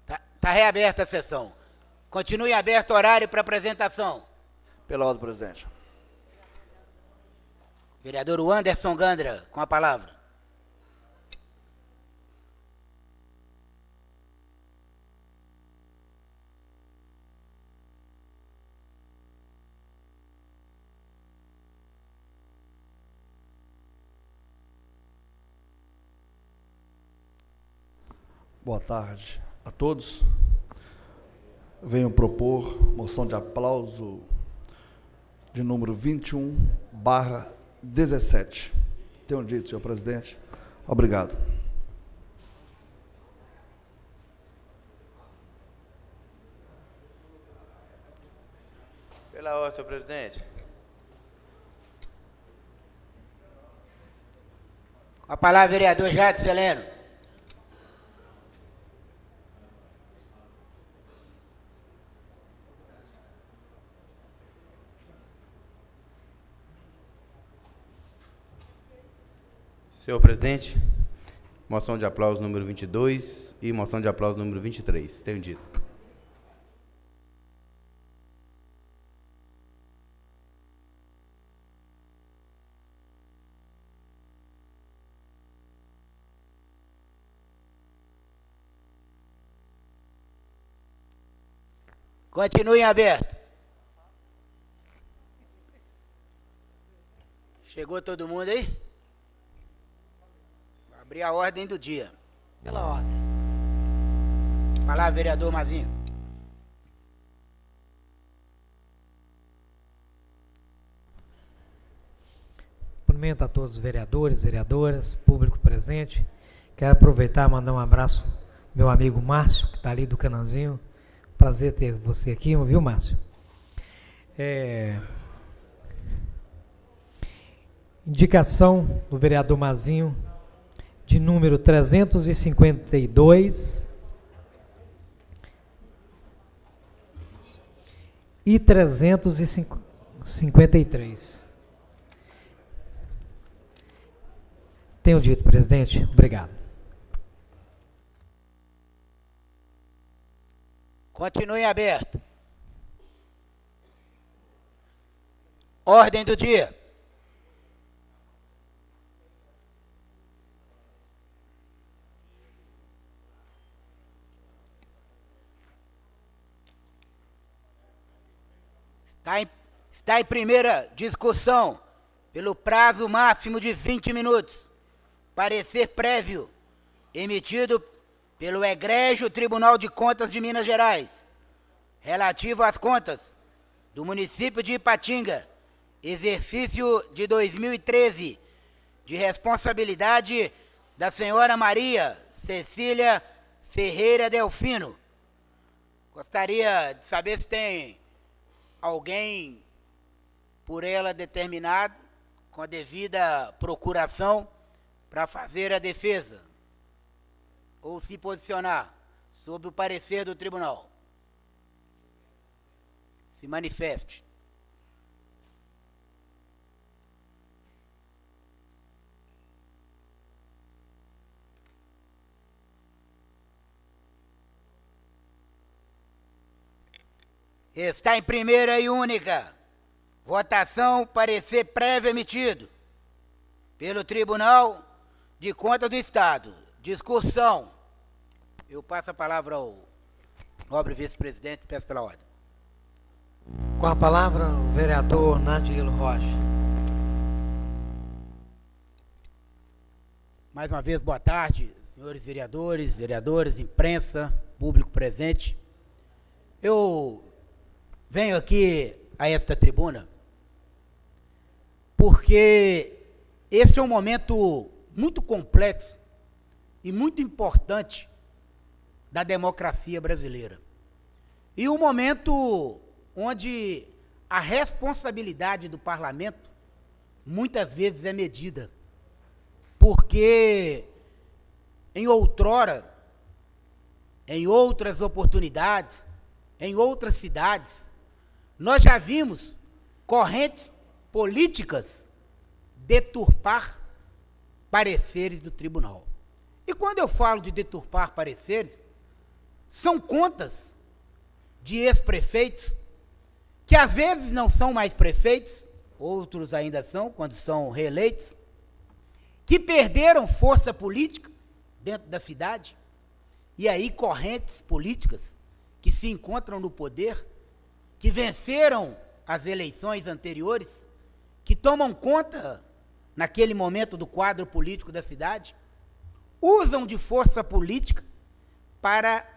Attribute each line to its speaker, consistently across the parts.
Speaker 1: Tá reaberta a sessão. Continue aberto o horário para apresentação.
Speaker 2: Pela ordem, presidente.
Speaker 1: Vereador Anderson Gandra, com a palavra.
Speaker 3: Boa tarde a todos. Venho propor moção de aplauso de número 21/17. Tenho dito, senhor presidente. Obrigado.
Speaker 4: Pela ordem, senhor presidente.
Speaker 1: Com a palavra, vereador Jadson Heleno.
Speaker 4: Senhor presidente, moção de aplauso número 22 e moção de aplauso número 23. Tenho dito.
Speaker 1: Continue em aberto. Chegou todo mundo aí? Vou abrir a ordem do dia. Pela ordem. Palavra, vereador Mazinho.
Speaker 5: Cumprimento a todos os vereadores, vereadoras, público presente. Quero aproveitar e mandar um abraço ao meu amigo Márcio, que está ali do Cananzinho. Prazer ter você aqui, viu, Márcio? Indicação do vereador Mazinho, de número 352 e 353. Tenho dito, presidente. Obrigado.
Speaker 1: Continue aberto. Ordem do dia. Está em primeira discussão, pelo prazo máximo de 20 minutos, parecer prévio emitido pelo Egrégio Tribunal de Contas de Minas Gerais, relativo às contas do município de Ipatinga, exercício de 2013, de responsabilidade da senhora Maria Cecília Ferreira Delfino. Gostaria de saber se tem alguém por ela determinado, com a devida procuração, para fazer a defesa ou se posicionar sobre o parecer do tribunal. Se manifeste. Está em primeira e única votação, parecer prévio emitido pelo Tribunal de Contas do Estado. Discussão. Eu passo a palavra ao nobre vice-presidente, peço pela ordem.
Speaker 5: Com a palavra, o vereador Nadilo Rocha.
Speaker 1: Mais uma vez, boa tarde, senhores vereadores, vereadoras, imprensa, público presente. Eu venho aqui a esta tribuna porque este é um momento muito complexo e muito importante da democracia brasileira. E um momento onde a responsabilidade do parlamento muitas vezes é medida. Porque em outrora, em outras oportunidades, em outras cidades, nós já vimos correntes políticas deturpar pareceres do tribunal. E quando eu falo de deturpar pareceres, são contas de ex-prefeitos, que às vezes não são mais prefeitos, outros ainda são, quando são reeleitos, que perderam força política dentro da cidade, e aí correntes políticas que se encontram no poder, que venceram as eleições anteriores, que tomam conta, naquele momento, do quadro político da cidade, usam de força política para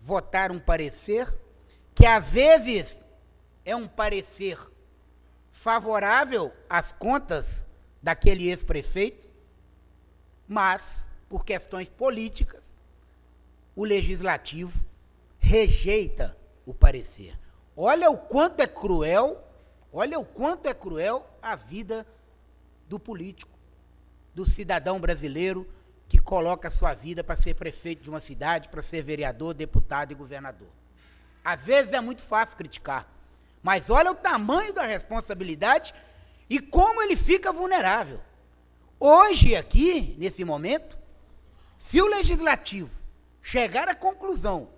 Speaker 1: votar um parecer que, às vezes, é um parecer favorável às contas daquele ex-prefeito, mas, por questões políticas, o legislativo rejeita o parecer. Olha o quanto é cruel, a vida do político, do cidadão brasileiro que coloca a sua vida para ser prefeito de uma cidade, para ser vereador, deputado e governador. Às vezes é muito fácil criticar, mas olha o tamanho da responsabilidade e como ele fica vulnerável. Hoje, aqui, nesse momento, se o legislativo chegar à conclusão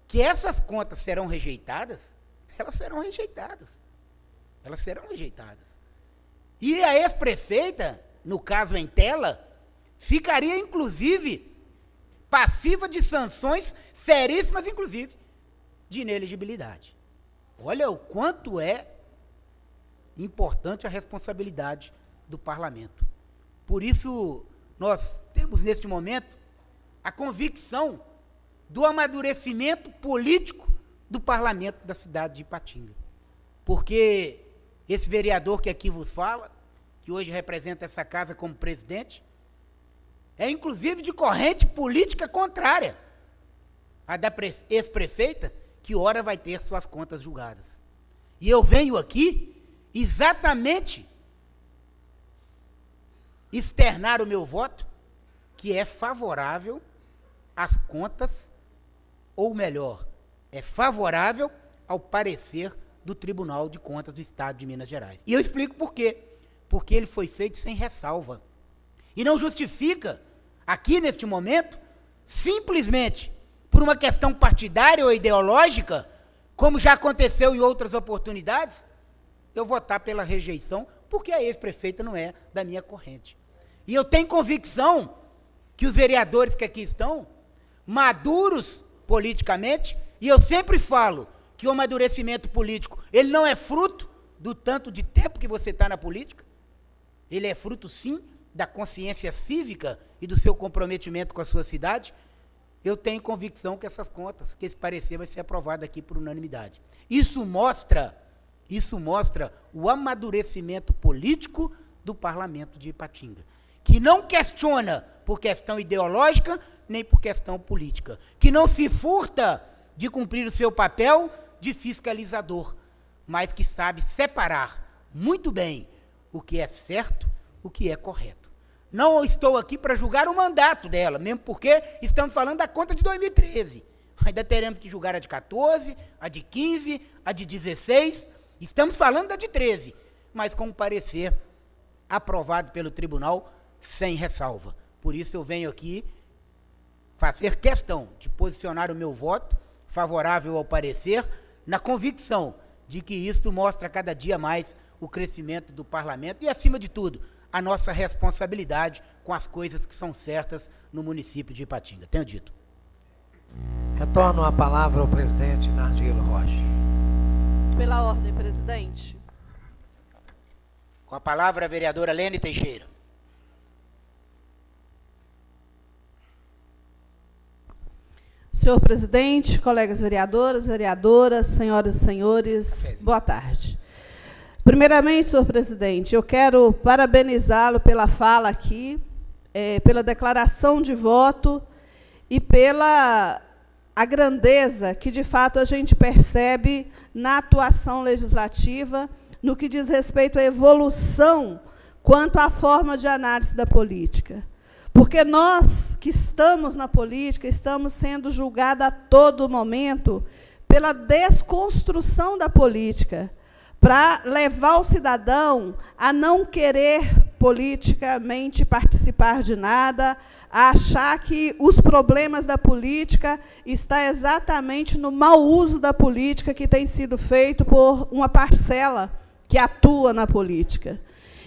Speaker 1: que essas contas serão rejeitadas, elas serão rejeitadas. Elas serão rejeitadas. E a ex-prefeita, no caso em tela, ficaria, inclusive, passiva de sanções seríssimas, inclusive, de inelegibilidade. Olha o quanto é importante a responsabilidade do parlamento. Por isso, nós temos, neste momento, a convicção do amadurecimento político do parlamento da cidade de Ipatinga. Porque esse vereador que aqui vos fala, que hoje representa essa casa como presidente, é inclusive de corrente política contrária à da ex-prefeita, que ora vai ter suas contas julgadas. E eu venho aqui exatamente externar o meu voto, que é favorável às contas, ou melhor, é favorável ao parecer do Tribunal de Contas do Estado de Minas Gerais. E eu explico por quê. Porque ele foi feito sem ressalva. E não justifica, aqui neste momento, simplesmente por uma questão partidária ou ideológica, como já aconteceu em outras oportunidades, eu votar pela rejeição, porque a ex-prefeita não é da minha corrente. E eu tenho convicção que os vereadores que aqui estão, maduros politicamente, e eu sempre falo que o amadurecimento político, ele não é fruto do tanto de tempo que você está na política, ele é fruto, sim, da consciência cívica e do seu comprometimento com a sua cidade. Eu tenho convicção que essas contas, que esse parecer vai ser aprovado aqui por unanimidade. Isso mostra o amadurecimento político do parlamento de Ipatinga, que não questiona por questão ideológica, nem por questão política, que não se furta de cumprir o seu papel de fiscalizador, mas que sabe separar muito bem o que é certo, o que é correto. Não estou aqui para julgar o mandato dela, mesmo porque estamos falando da conta de 2013. Ainda teremos que julgar a de 14, a de 15, a de 16, estamos falando da de 13, mas com um parecer aprovado pelo tribunal sem ressalva. Por isso eu venho aqui fazer questão de posicionar o meu voto favorável ao parecer, na convicção de que isso mostra cada dia mais o crescimento do parlamento e, acima de tudo, a nossa responsabilidade com as coisas que são certas no município de Ipatinga. Tenho dito.
Speaker 5: Retorno a palavra ao presidente Nardilo Rocha.
Speaker 2: Pela ordem, presidente.
Speaker 1: Com a palavra a vereadora Lene Teixeira.
Speaker 2: Senhor presidente, colegas vereadoras, vereadoras, senhoras e senhores, boa tarde. Primeiramente, senhor presidente, eu quero parabenizá-lo pela fala aqui, pela declaração de voto e pela a grandeza que, de fato, a gente percebe na atuação legislativa, no que diz respeito à evolução quanto à forma de análise da política. Porque nós que estamos na política, estamos sendo julgados a todo momento pela desconstrução da política, para levar o cidadão a não querer politicamente participar de nada, a achar que os problemas da política estão exatamente no mau uso da política que tem sido feito por uma parcela que atua na política.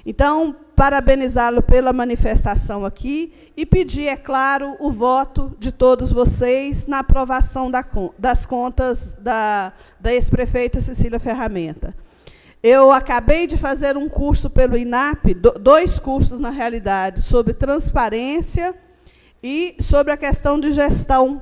Speaker 2: Então, parabenizá-lo pela manifestação aqui e pedir, é claro, o voto de todos vocês na aprovação das contas da ex-prefeita Cecília Ferramenta. Eu acabei de fazer um curso pelo INAP, 2 cursos, na realidade, sobre transparência e sobre a questão de gestão.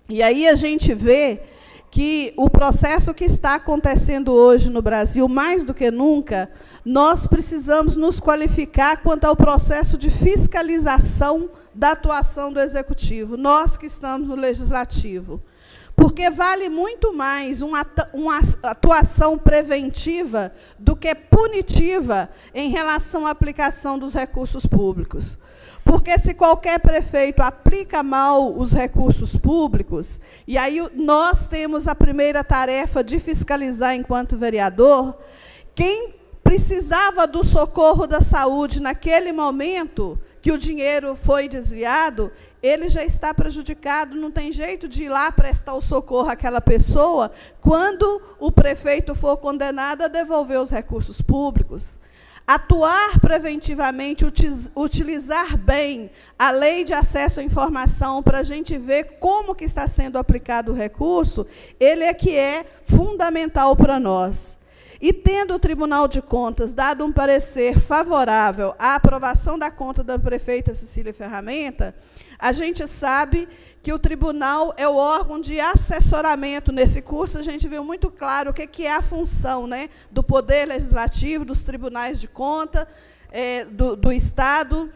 Speaker 2: E aí a gente vê que o processo que está acontecendo hoje no Brasil, mais do que nunca, nós precisamos nos qualificar quanto ao processo de fiscalização da atuação do Executivo, nós que estamos no Legislativo. Porque vale muito mais uma atuação preventiva do que punitiva em relação à aplicação dos recursos públicos. Porque se qualquer prefeito aplica mal os recursos públicos, e aí nós temos a primeira tarefa de fiscalizar enquanto vereador, quem precisava do socorro da saúde naquele momento que o dinheiro foi desviado, ele já está prejudicado, não tem jeito de ir lá prestar o socorro àquela pessoa quando o prefeito for condenado a devolver os recursos públicos. Atuar preventivamente, utilizar bem a lei de acesso à informação para a gente ver como que está sendo aplicado o recurso, ele é que é fundamental para nós. E tendo o Tribunal de Contas dado um parecer favorável à aprovação da conta da prefeita Cecília Ferramenta, a gente sabe que o tribunal é o órgão de assessoramento. Nesse curso, a gente viu muito claro o que é a função, né, do Poder Legislativo, dos tribunais de conta, do Estado,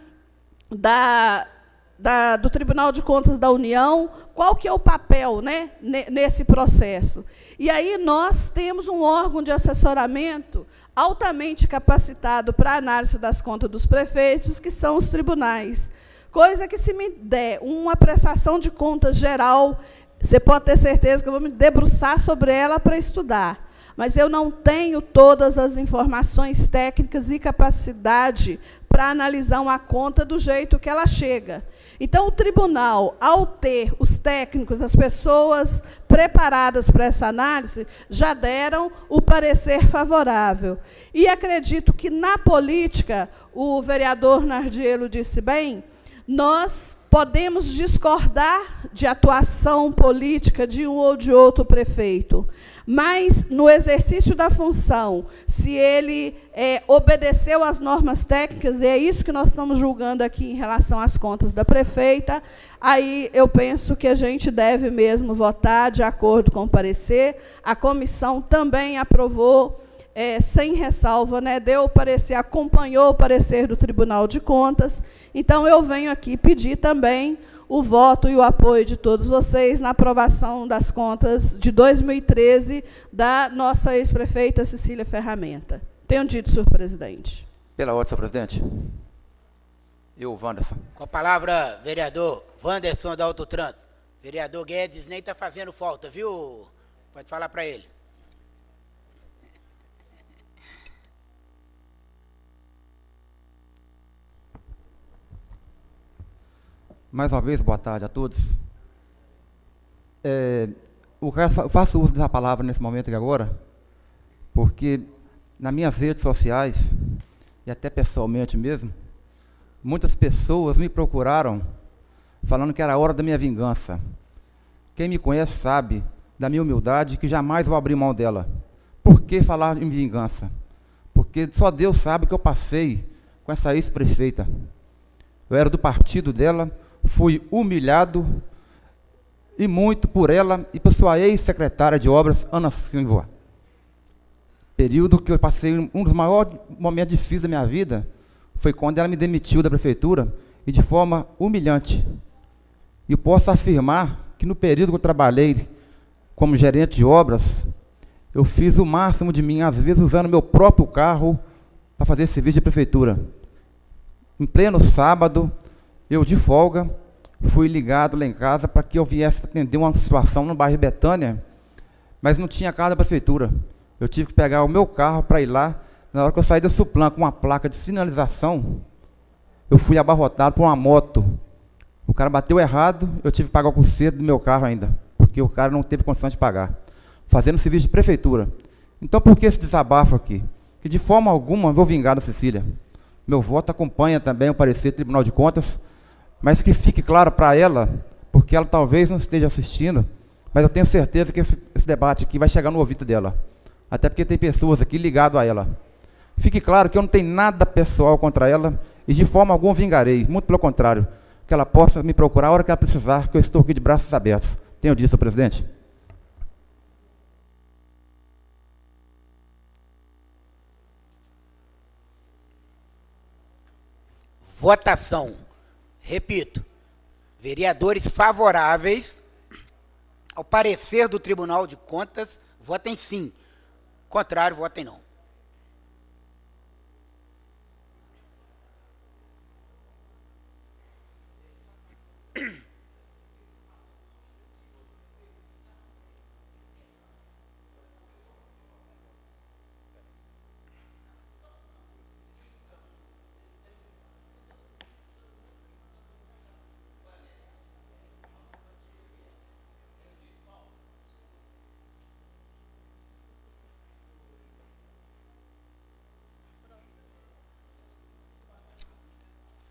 Speaker 2: do Tribunal de Contas da União, qual que é o papel, né, nesse processo. E aí nós temos um órgão de assessoramento altamente capacitado para a análise das contas dos prefeitos, que são os tribunais. Coisa que, se me der uma prestação de contas geral, você pode ter certeza que eu vou me debruçar sobre ela para estudar. Mas eu não tenho todas as informações técnicas e capacidade para analisar uma conta do jeito que ela chega. Então, o tribunal, ao ter os técnicos, as pessoas preparadas para essa análise, já deram o parecer favorável. E acredito que, na política, o vereador Nardielo disse bem, nós podemos discordar de atuação política de um ou de outro prefeito, mas, no exercício da função, se ele obedeceu às normas técnicas, e é isso que nós estamos julgando aqui em relação às contas da prefeita, aí eu penso que a gente deve mesmo votar de acordo com o parecer. A comissão também aprovou, sem ressalva, né, deu o parecer, acompanhou o parecer do Tribunal de Contas. Então, eu venho aqui pedir também o voto e o apoio de todos vocês na aprovação das contas de 2013 da nossa ex-prefeita Cecília Ferramenta. Tenho dito, senhor presidente.
Speaker 6: Pela ordem, senhor presidente. Eu, Wanderson.
Speaker 1: Com a palavra, vereador Wanderson da Autotrans. Vereador Guedes nem está fazendo falta, viu? Pode falar para ele.
Speaker 6: Mais uma vez, boa tarde a todos. Eu faço uso dessa palavra nesse momento aqui agora, porque nas minhas redes sociais, e até pessoalmente mesmo, muitas pessoas me procuraram falando que era a hora da minha vingança. Quem me conhece sabe da minha humildade, que jamais vou abrir mão dela. Por que falar em vingança? Porque só Deus sabe o que eu passei com essa ex-prefeita. Eu era do partido dela, fui humilhado e muito por ela e por sua ex-secretária de obras, Ana Silva. Período que eu passei, um dos maiores momentos difíceis da minha vida, foi quando ela me demitiu da prefeitura, e de forma humilhante. E eu posso afirmar que no período que eu trabalhei como gerente de obras, eu fiz o máximo de mim, às vezes usando meu próprio carro para fazer serviço de prefeitura. Em pleno sábado, eu, de folga, fui ligado lá em casa para que eu viesse atender uma situação no bairro Betânia, mas não tinha carro da prefeitura. Eu tive que pegar o meu carro para ir lá. Na hora que eu saí do Suplan com uma placa de sinalização, eu fui abarrotado por uma moto O cara bateu errado, eu tive que pagar o conserto do meu carro ainda, porque o cara não teve condição de pagar, fazendo serviço de prefeitura. Então, por que esse desabafo aqui? Que de forma alguma vou vingar da Cecília. Meu voto acompanha também o parecer do Tribunal de Contas, mas que fique claro para ela, porque ela talvez não esteja assistindo, mas eu tenho certeza que esse debate aqui vai chegar no ouvido dela, até porque tem pessoas aqui ligadas a ela. Fique claro que eu não tenho nada pessoal contra ela e de forma alguma vingarei, muito pelo contrário, que ela possa me procurar a hora que ela precisar, que eu estou aqui de braços abertos. Tenho dito, senhor presidente?
Speaker 1: Votação. Repito, vereadores favoráveis ao parecer do Tribunal de Contas, votem sim. Contrário, votem não.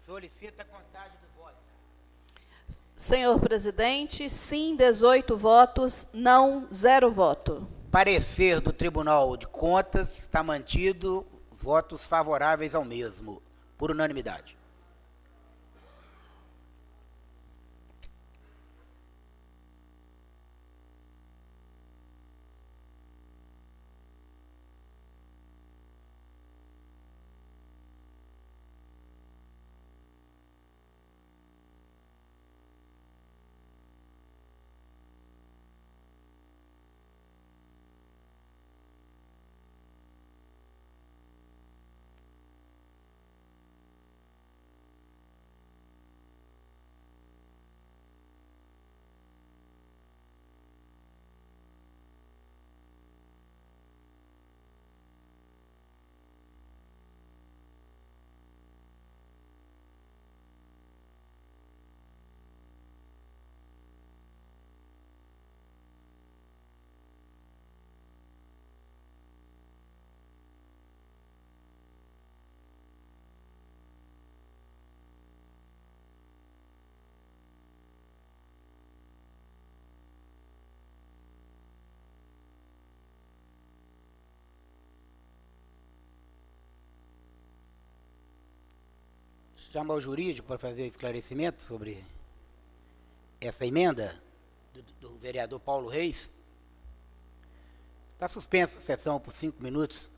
Speaker 1: Solicita a contagem dos votos.
Speaker 2: Senhor presidente, sim, 18 votos, não, 0 voto.
Speaker 1: Parecer do Tribunal de Contas está mantido, votos favoráveis ao mesmo, por unanimidade. Chamar o jurídico para fazer esclarecimento sobre essa emenda do vereador Paulo Reis. Está suspensa a sessão por 5 minutos.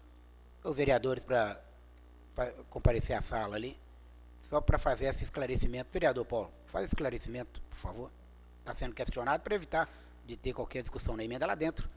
Speaker 1: Os vereadores para comparecer à sala ali, só para fazer esse esclarecimento. Vereador Paulo, faz esclarecimento, por favor. Está sendo questionado para evitar de ter qualquer discussão na emenda lá dentro.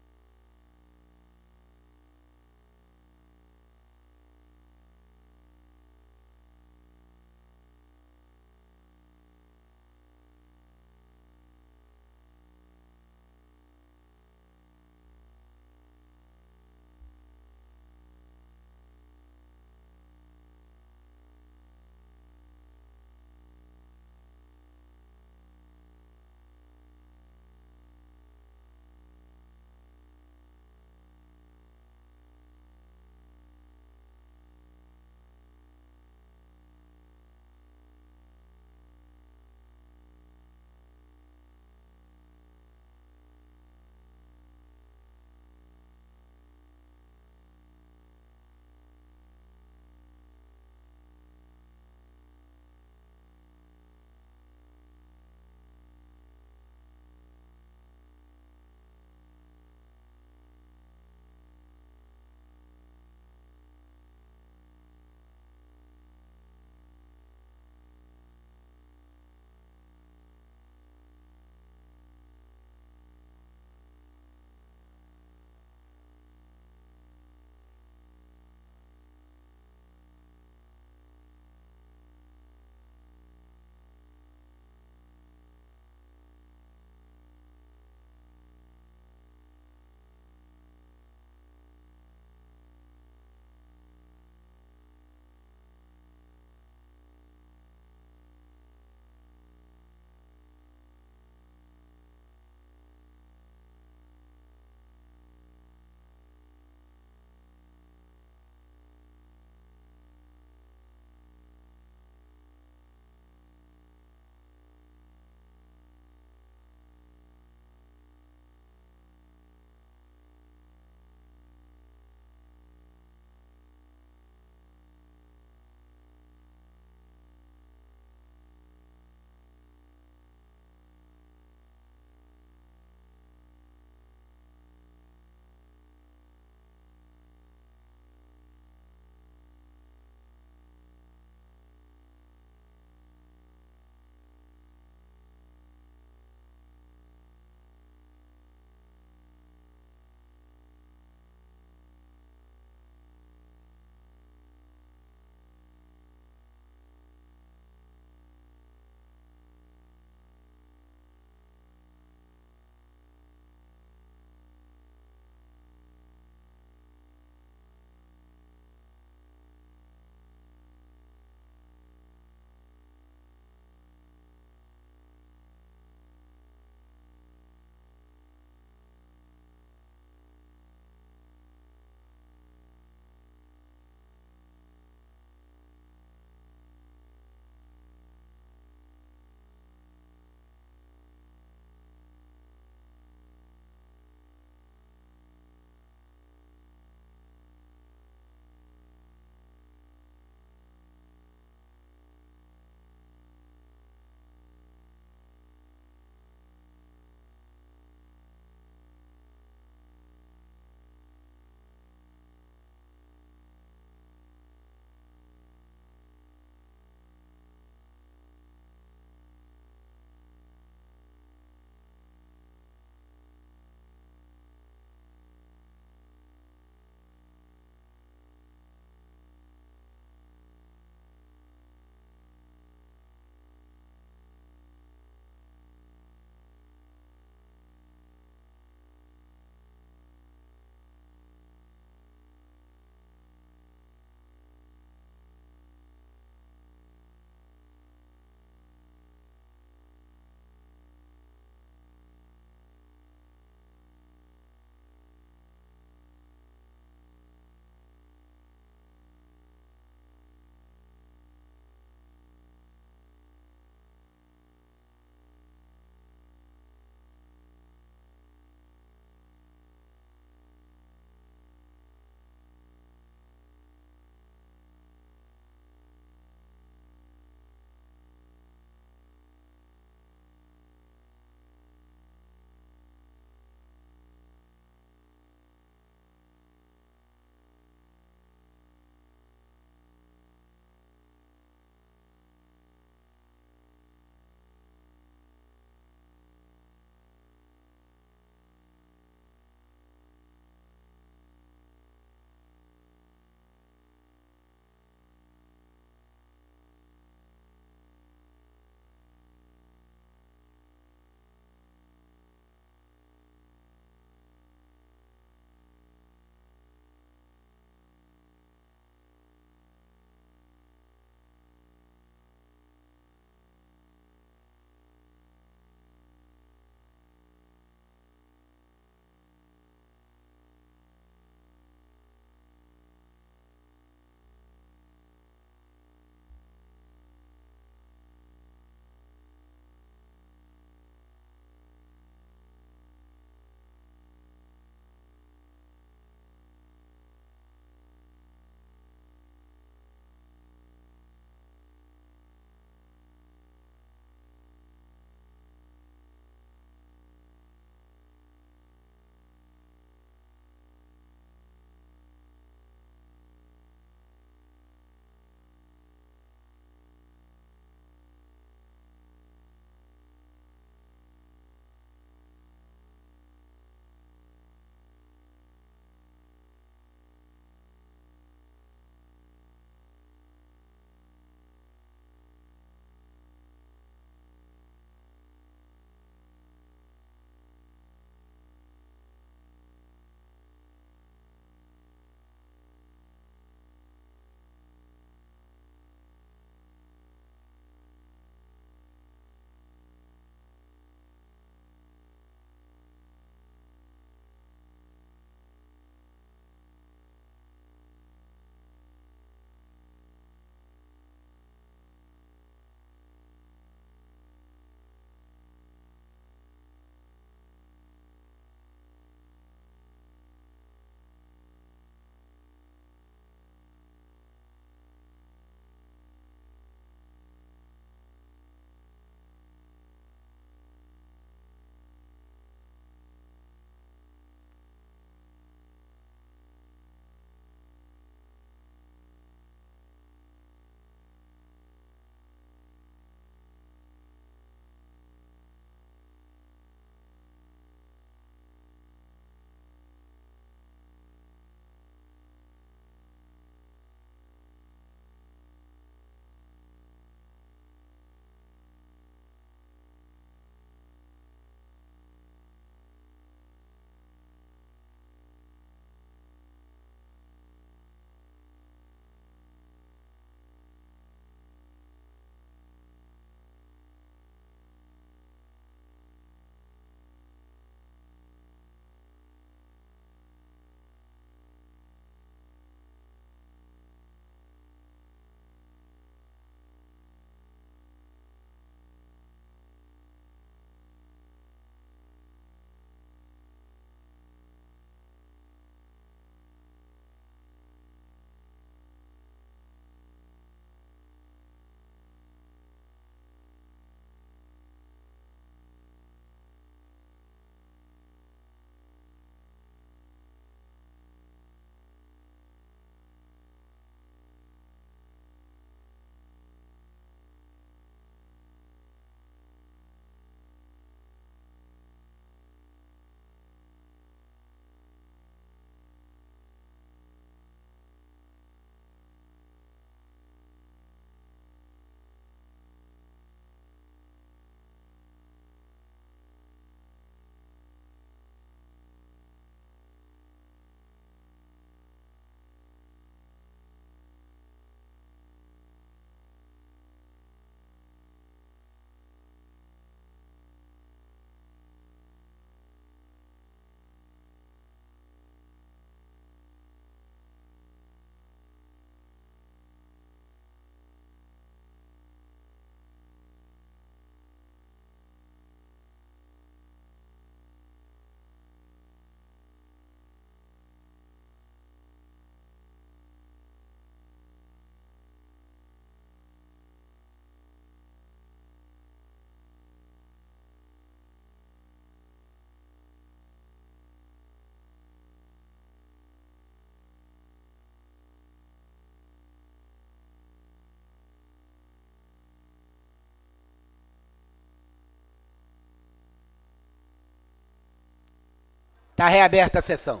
Speaker 1: Está reaberta a sessão.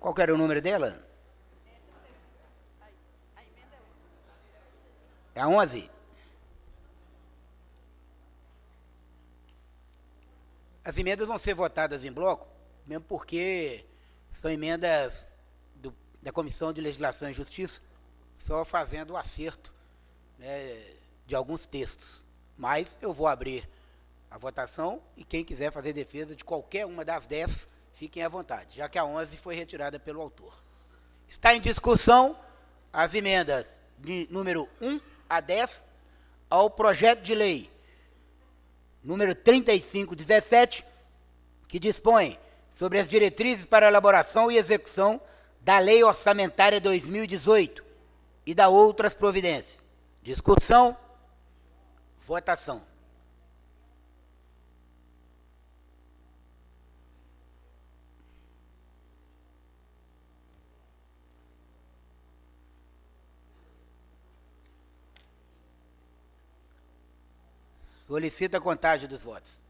Speaker 1: Qual que era o número dela? É a 11? As emendas vão ser votadas em bloco, mesmo porque são emendas da Comissão de Legislação e Justiça, só fazendo o acerto, né, de alguns textos. Mas eu vou abrir a votação e quem quiser fazer defesa de qualquer uma das 10, fiquem à vontade, já que a 11 foi retirada pelo autor. Está em discussão as emendas de número 1 a 10 ao projeto de lei número 3517, que dispõe sobre as diretrizes para a elaboração e execução da Lei Orçamentária 2018 e da outras providências. Discussão, votação. Solicita a contagem dos votos.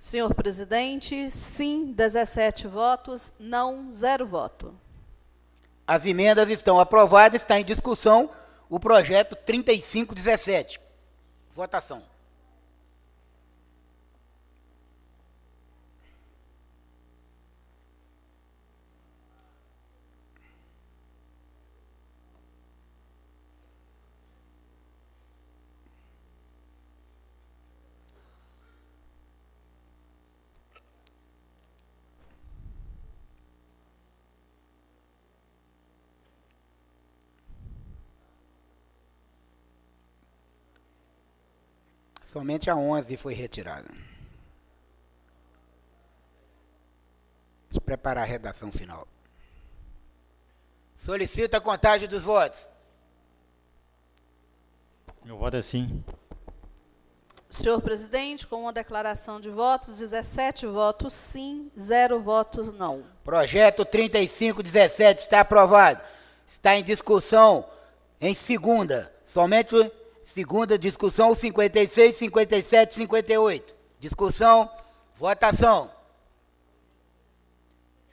Speaker 2: Senhor presidente, sim, 17 votos, não, 0 voto.
Speaker 1: As emendas estão aprovadas, está em discussão o projeto 3517. Votação. Somente a 11 foi retirada. Vamos preparar a redação final. Solicita a contagem dos votos.
Speaker 7: Meu voto é sim.
Speaker 2: Senhor presidente, com uma declaração de votos, 17 votos sim, 0 votos não.
Speaker 1: Projeto 3517 está aprovado. Está em discussão em segunda. Somente segunda discussão, o 56, 57, 58. Discussão, votação.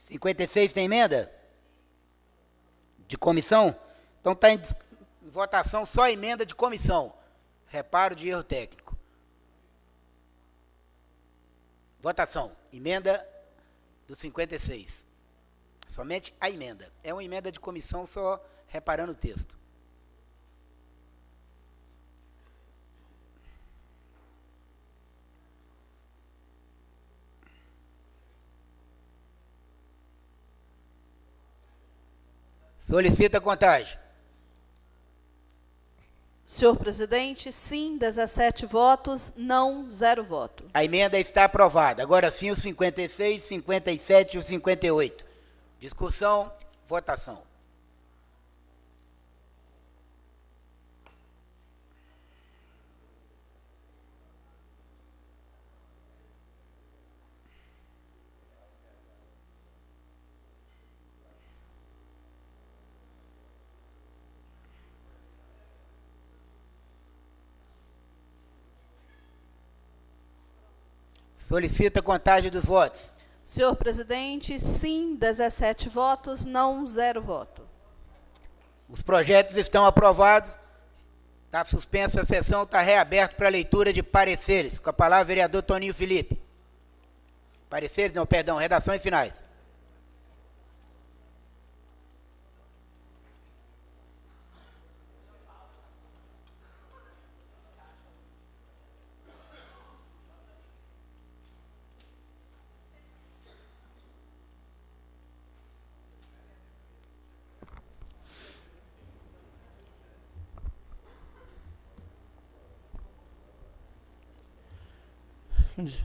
Speaker 1: 56 tem emenda? De comissão? Então está em votação só a emenda de comissão. Reparo de erro técnico. Votação. Emenda do 56. Somente a emenda. É uma emenda de comissão só reparando o texto. Solicita a contagem.
Speaker 2: Senhor presidente, sim, 17 votos, não, 0 voto.
Speaker 1: A emenda está aprovada. Agora sim, o 56, 57 e o 58. Discussão, votação. Solicita a contagem dos votos.
Speaker 2: Senhor presidente, sim, 17 votos, não, 0 voto.
Speaker 1: Os projetos estão aprovados. Está suspensa a sessão, está reaberto para leitura de pareceres. Com a palavra, vereador Toninho Felipe. Pareceres, não, perdão, redações finais.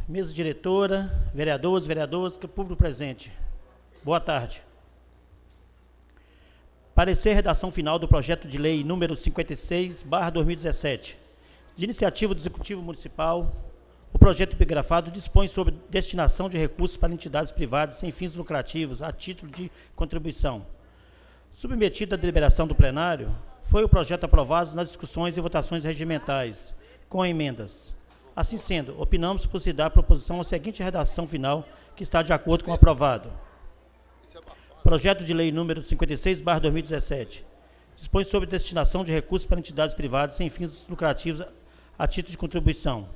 Speaker 8: Mesa diretora, vereadores, vereadoras, público presente. Boa tarde. Parecer redação final do projeto de lei número 56/2017. De iniciativa do Executivo Municipal, o projeto epigrafado dispõe sobre destinação de recursos para entidades privadas sem fins lucrativos a título de contribuição. Submetido à deliberação do plenário, foi o projeto aprovado nas discussões e votações regimentais, com emendas. Assim sendo, opinamos por se dar a proposição à seguinte redação final, que está de acordo com o aprovado. Projeto de lei número 56/2017. Dispõe sobre destinação de recursos para entidades privadas sem fins lucrativos a título de contribuição.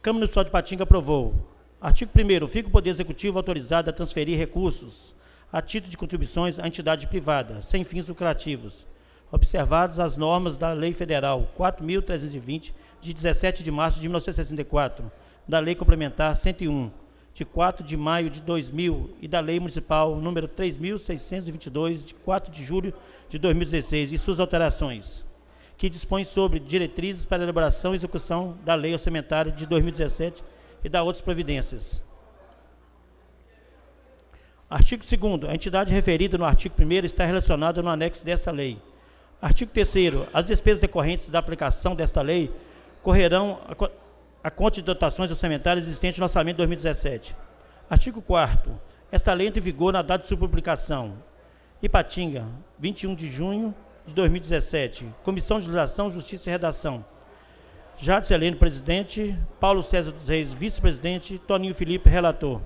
Speaker 8: Câmara Municipal de Ipatinga aprovou. Artigo 1º. Fica o Poder Executivo autorizado a transferir recursos a título de contribuições à entidade privada, sem fins lucrativos, observadas as normas da Lei Federal 4.320, de 17 de março de 1964, da Lei Complementar 101, de 4 de maio de 2000 e da Lei Municipal número 3.622, de 4 de julho de 2016, e suas alterações, que dispõe sobre diretrizes para a elaboração e execução da Lei Orçamentária de 2017 e da outras providências. Artigo 2º. A entidade referida no artigo 1º está relacionada no anexo desta lei. Artigo 3º. As despesas decorrentes da aplicação desta lei correrão a conta de dotações orçamentárias existente no orçamento de 2017. Artigo 4º. Esta lei entra em vigor na data de sua publicação. Ipatinga, 21 de junho de 2017. Comissão de Legislação, Justiça e Redação. Jade Celene, presidente. Paulo César dos Reis, vice-presidente. Toninho Felipe, relator.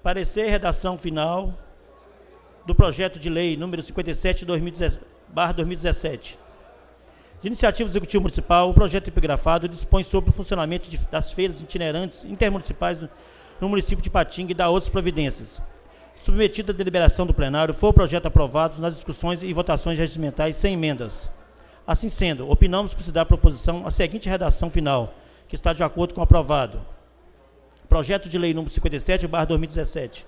Speaker 8: Parecer e redação final do projeto de lei número 57/2017. De iniciativa do Executivo Municipal, o projeto epigrafado dispõe sobre o funcionamento das feiras itinerantes intermunicipais no município de Ipatinga e da outras providências. Submetido à deliberação do plenário, foi o projeto aprovado nas discussões e votações regimentais sem emendas. Assim sendo, opinamos por se dar a proposição a seguinte redação final, que está de acordo com o aprovado. Projeto de lei número 57/2017.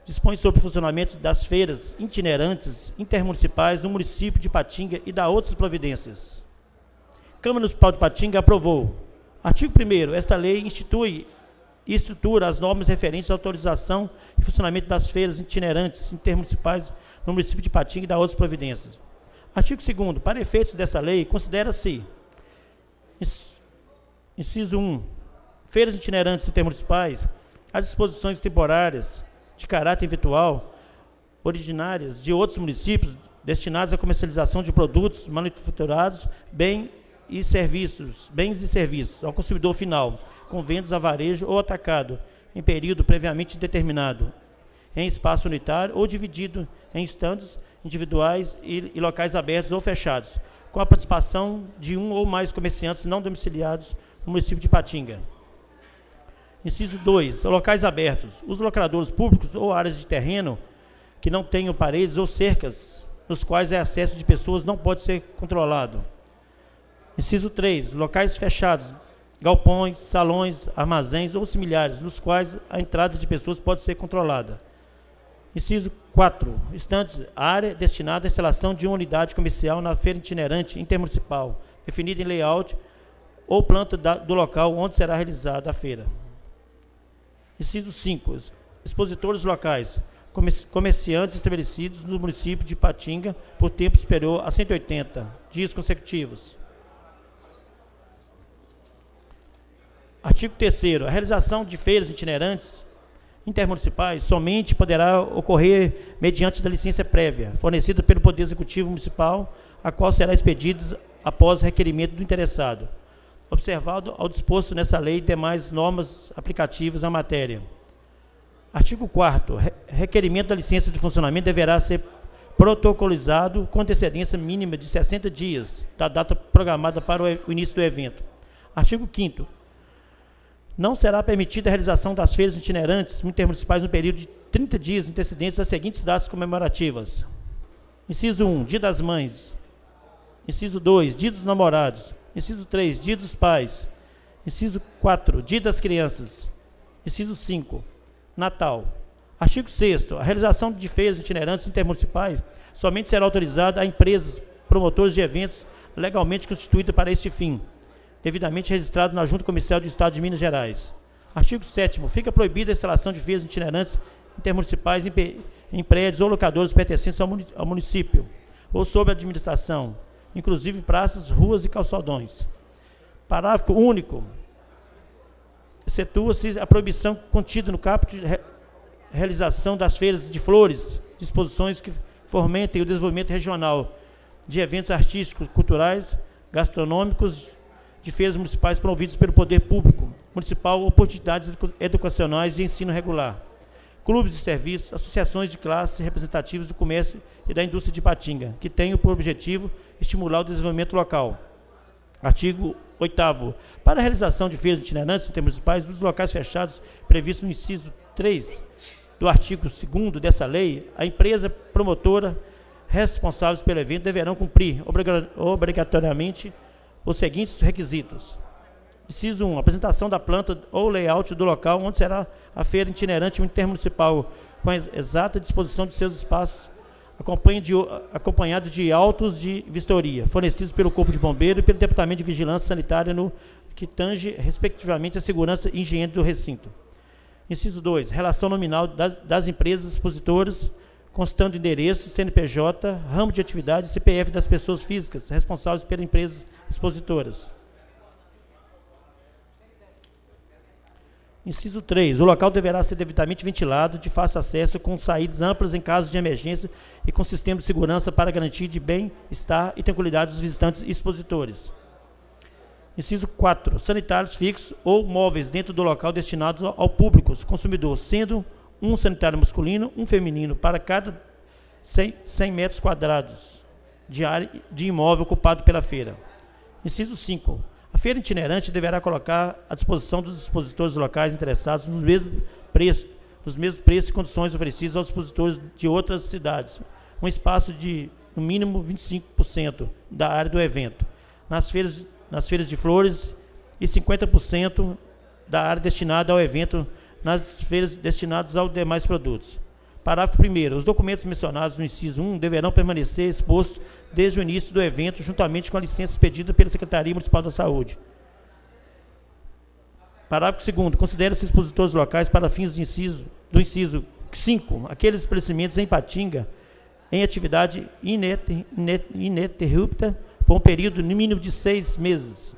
Speaker 8: Dispõe sobre o funcionamento das feiras itinerantes intermunicipais no município de Ipatinga e da outras providências. Câmara Municipal de Ipatinga aprovou. Artigo 1º. Esta lei institui e estrutura as normas referentes à autorização e funcionamento das feiras itinerantes intermunicipais no município de Ipatinga e da outras providências. Artigo 2º. Para efeitos dessa lei, considera-se: inciso 1. Feiras itinerantes intermunicipais, as disposições temporárias de caráter eventual, originárias de outros municípios, destinadas à comercialização de produtos manufaturados, bens e serviços, ao consumidor final, com vendas a varejo ou atacado, em período previamente determinado, em espaço unitário ou dividido em estandes individuais e locais abertos ou fechados, com a participação de um ou mais comerciantes não domiciliados no município de Ipatinga. Inciso 2. Locais abertos. Os locadouros públicos ou áreas de terreno que não tenham paredes ou cercas, nos quais é acesso de pessoas, não pode ser controlado. Inciso 3. Locais fechados, galpões, salões, armazéns ou similares, nos quais a entrada de pessoas pode ser controlada. Inciso 4. Estantes, área destinada à instalação de uma unidade comercial na feira itinerante intermunicipal, definida em layout ou planta do local onde será realizada a feira. Inciso 5. Expositores locais, comerciantes estabelecidos no município de Ipatinga por tempo superior a 180 dias consecutivos. Artigo 3º. A realização de feiras itinerantes intermunicipais somente poderá ocorrer mediante da licença prévia, fornecida pelo Poder Executivo Municipal, a qual será expedida após requerimento do interessado, observado ao disposto nessa lei e demais normas aplicativas à matéria. Artigo 4º. Requerimento da licença de funcionamento deverá ser protocolizado com antecedência mínima de 60 dias da data programada para o início do evento. Artigo 5º. Não será permitida a realização das feiras itinerantes intermunicipais no período de 30 dias antecedentes às seguintes datas comemorativas. Inciso 1. Dia das Mães. Inciso 2. Dia dos Namorados. Inciso 3. Dia dos Pais. Inciso 4. Dia das Crianças. Inciso 5. Natal. Artigo 6º. A realização de feiras itinerantes intermunicipais somente será autorizada a empresas promotores de eventos legalmente constituídas para esse fim, devidamente registrado na Junta Comercial do Estado de Minas Gerais. Artigo 7º. Fica proibida a instalação de feiras itinerantes intermunicipais em prédios ou locadores pertencentes ao município ou sob administração, inclusive praças, ruas e calçadões. Parágrafo único. Excetua-se a proibição contida no caput de realização das feiras de flores, disposições que fomentem o desenvolvimento regional de eventos artísticos, culturais, gastronômicos, de feiras municipais promovidas pelo poder público municipal, oportunidades educacionais de ensino regular, clubes de serviços, associações de classe representativas do comércio e da indústria de Ipatinga, que tenham por objetivo estimular o desenvolvimento local. Artigo 8º. Para a realização de feiras itinerantes intermunicipais, nos locais fechados previstos no inciso 3 do artigo 2º dessa lei, a empresa promotora responsáveis pelo evento deverão cumprir obrigatoriamente os seguintes requisitos. Inciso 1. Apresentação da planta ou layout do local onde será a feira itinerante intermunicipal, com a exata disposição de seus espaços, acompanhado de autos de vistoria, fornecidos pelo Corpo de Bombeiro e pelo Departamento de Vigilância Sanitária, no que tange, respectivamente, a segurança e higiene do recinto. Inciso 2. Relação nominal das empresas expositoras, constando endereço, CNPJ, ramo de atividade e CPF das pessoas físicas responsáveis pelas empresas expositoras. Inciso 3. O local deverá ser devidamente ventilado, de fácil acesso, com saídas amplas em caso de emergência e com sistema de segurança para garantir de bem-estar e tranquilidade dos visitantes e expositores. Inciso 4. Sanitários fixos ou móveis dentro do local destinados ao público consumidor, sendo um sanitário masculino, um feminino, para cada 100 metros quadrados de área de imóvel ocupado pela feira. Inciso 5. A feira itinerante deverá colocar à disposição dos expositores locais interessados nos mesmos preços e condições oferecidos aos expositores de outras cidades, um espaço de, no mínimo, 25% da área do evento, nas feiras de flores, e 50% da área destinada ao evento nas feiras destinadas aos demais produtos. Parágrafo 1º. Os documentos mencionados no inciso 1 deverão permanecer expostos desde o início do evento, juntamente com a licença expedida pela Secretaria Municipal da Saúde. Parágrafo 2º. Considera-se expositores locais para fins do inciso 5, aqueles estabelecimentos em Ipatinga em atividade ininterrupta por um período mínimo de 6 meses.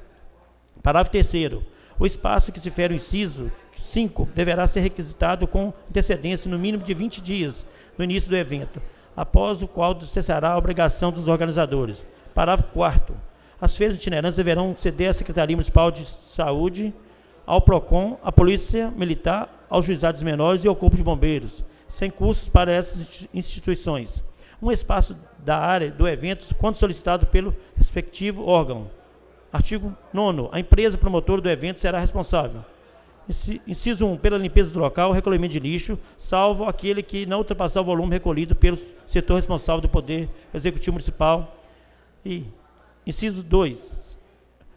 Speaker 8: Parágrafo 3º. O espaço que se refere ao inciso 5 deverá ser requisitado com antecedência no mínimo de 20 dias no início do evento, após o qual cessará a obrigação dos organizadores. Parágrafo 4º. As feiras itinerantes deverão ceder à Secretaria Municipal de Saúde, ao PROCON, à Polícia Militar, aos juizados menores e ao Corpo de Bombeiros, sem custos para essas instituições. Um espaço da área do evento, quando solicitado pelo respectivo órgão. Artigo 9º. A empresa promotora do evento será responsável. Inciso 1. Pela limpeza do local, recolhimento de lixo, salvo aquele que não ultrapassar o volume recolhido pelo setor responsável do Poder Executivo Municipal. E inciso 2.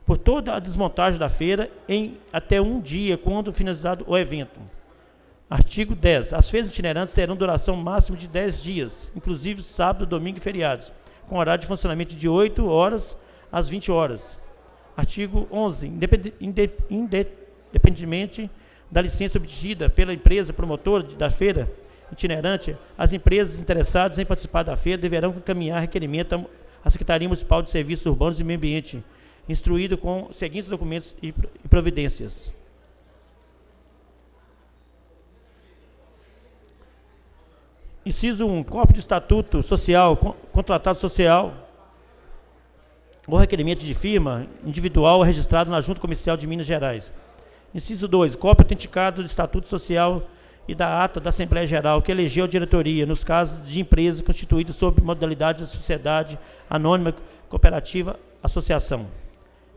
Speaker 8: Por toda a desmontagem da feira em até um dia, quando finalizado o evento. Artigo 10. As feiras itinerantes terão duração máxima de 10 dias, inclusive sábado, domingo e feriados, com horário de funcionamento de 8 horas às 20 horas. Artigo 11. Independentemente da licença obtida pela empresa promotora da feira itinerante, as empresas interessadas em participar da feira deverão encaminhar requerimento à Secretaria Municipal de Serviços Urbanos e Meio Ambiente, instruído com os seguintes documentos e providências. Inciso 1. Cópia de estatuto social, contratado social ou requerimento de firma individual registrado na Junta Comercial de Minas Gerais. Inciso 2. Cópia autenticada do Estatuto Social e da ata da Assembleia Geral que elegeu a diretoria, nos casos de empresa constituída sob modalidade de sociedade anônima, cooperativa, associação.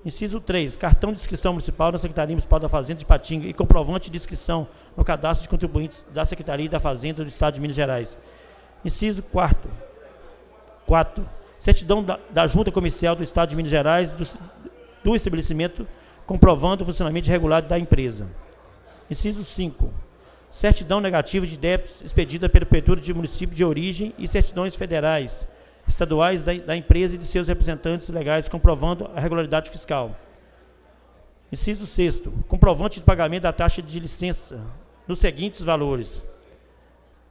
Speaker 8: Inciso 3. Cartão de inscrição municipal na Secretaria Municipal da Fazenda de Ipatinga e comprovante de inscrição no cadastro de contribuintes da Secretaria da Fazenda do Estado de Minas Gerais. Inciso 4. Certidão da Junta Comercial do Estado de Minas Gerais do estabelecimento comprovando o funcionamento regular da empresa. Inciso 5. Certidão negativa de débitos expedida pela Prefeitura de município de origem e certidões federais, estaduais da empresa e de seus representantes legais comprovando a regularidade fiscal. Inciso 6. Comprovante de pagamento da taxa de licença nos seguintes valores: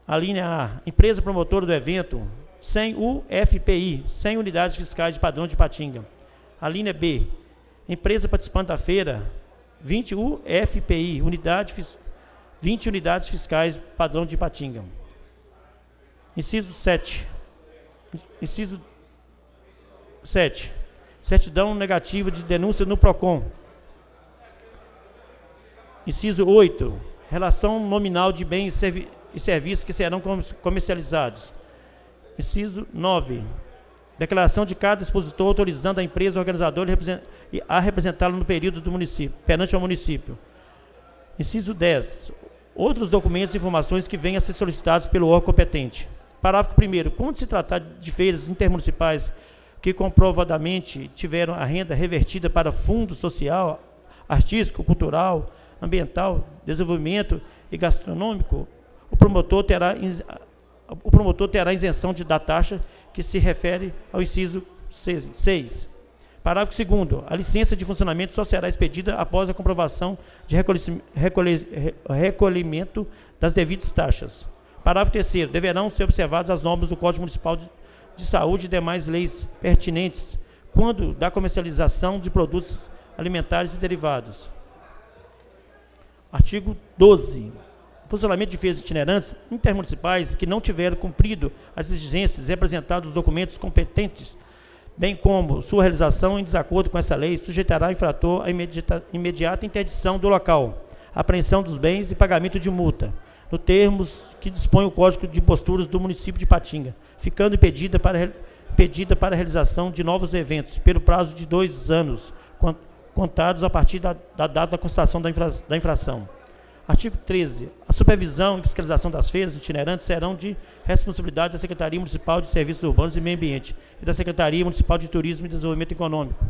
Speaker 8: A linha A, empresa promotora do evento, sem UFPI, 100 unidades fiscais de padrão de Ipatinga. A linha B, empresa participante da feira, 20 UFPI, 20 unidades fiscais padrão de Ipatinga. Inciso 7. Inciso 7. Certidão negativa de denúncia no PROCON. Inciso 8. Relação nominal de bens e serviços que serão comercializados. Inciso 9. Declaração de cada expositor autorizando a empresa organizadora a representá-lo no período do município, perante ao município. Inciso 10. Outros documentos e informações que venham a ser solicitados pelo órgão competente. Parágrafo 1º. Quando se tratar de feiras intermunicipais que comprovadamente tiveram a renda revertida para fundo social, artístico, cultural, ambiental, desenvolvimento e gastronômico, o promotor terá isenção da taxa que se refere ao inciso 6. Parágrafo 2º. A licença de funcionamento só será expedida após a comprovação de recolhimento das devidas taxas. Parágrafo 3º. Deverão ser observadas as normas do Código Municipal de Saúde e demais leis pertinentes quando da comercialização de produtos alimentares e derivados. Artigo 12. Funcionamento de feiras itinerantes intermunicipais que não tiveram cumprido as exigências representadas nos documentos competentes, bem como sua realização em desacordo com essa lei, sujeitará o infrator à imediata interdição do local, apreensão dos bens e pagamento de multa, nos termos que dispõe o Código de Posturas do município de Ipatinga, ficando impedida para a realização de novos eventos, pelo prazo de 2 anos, contados a partir da data da constatação da infração. Artigo 13. A supervisão e fiscalização das feiras itinerantes serão de responsabilidade da Secretaria Municipal de Serviços Urbanos e Meio Ambiente e da Secretaria Municipal de Turismo e Desenvolvimento Econômico.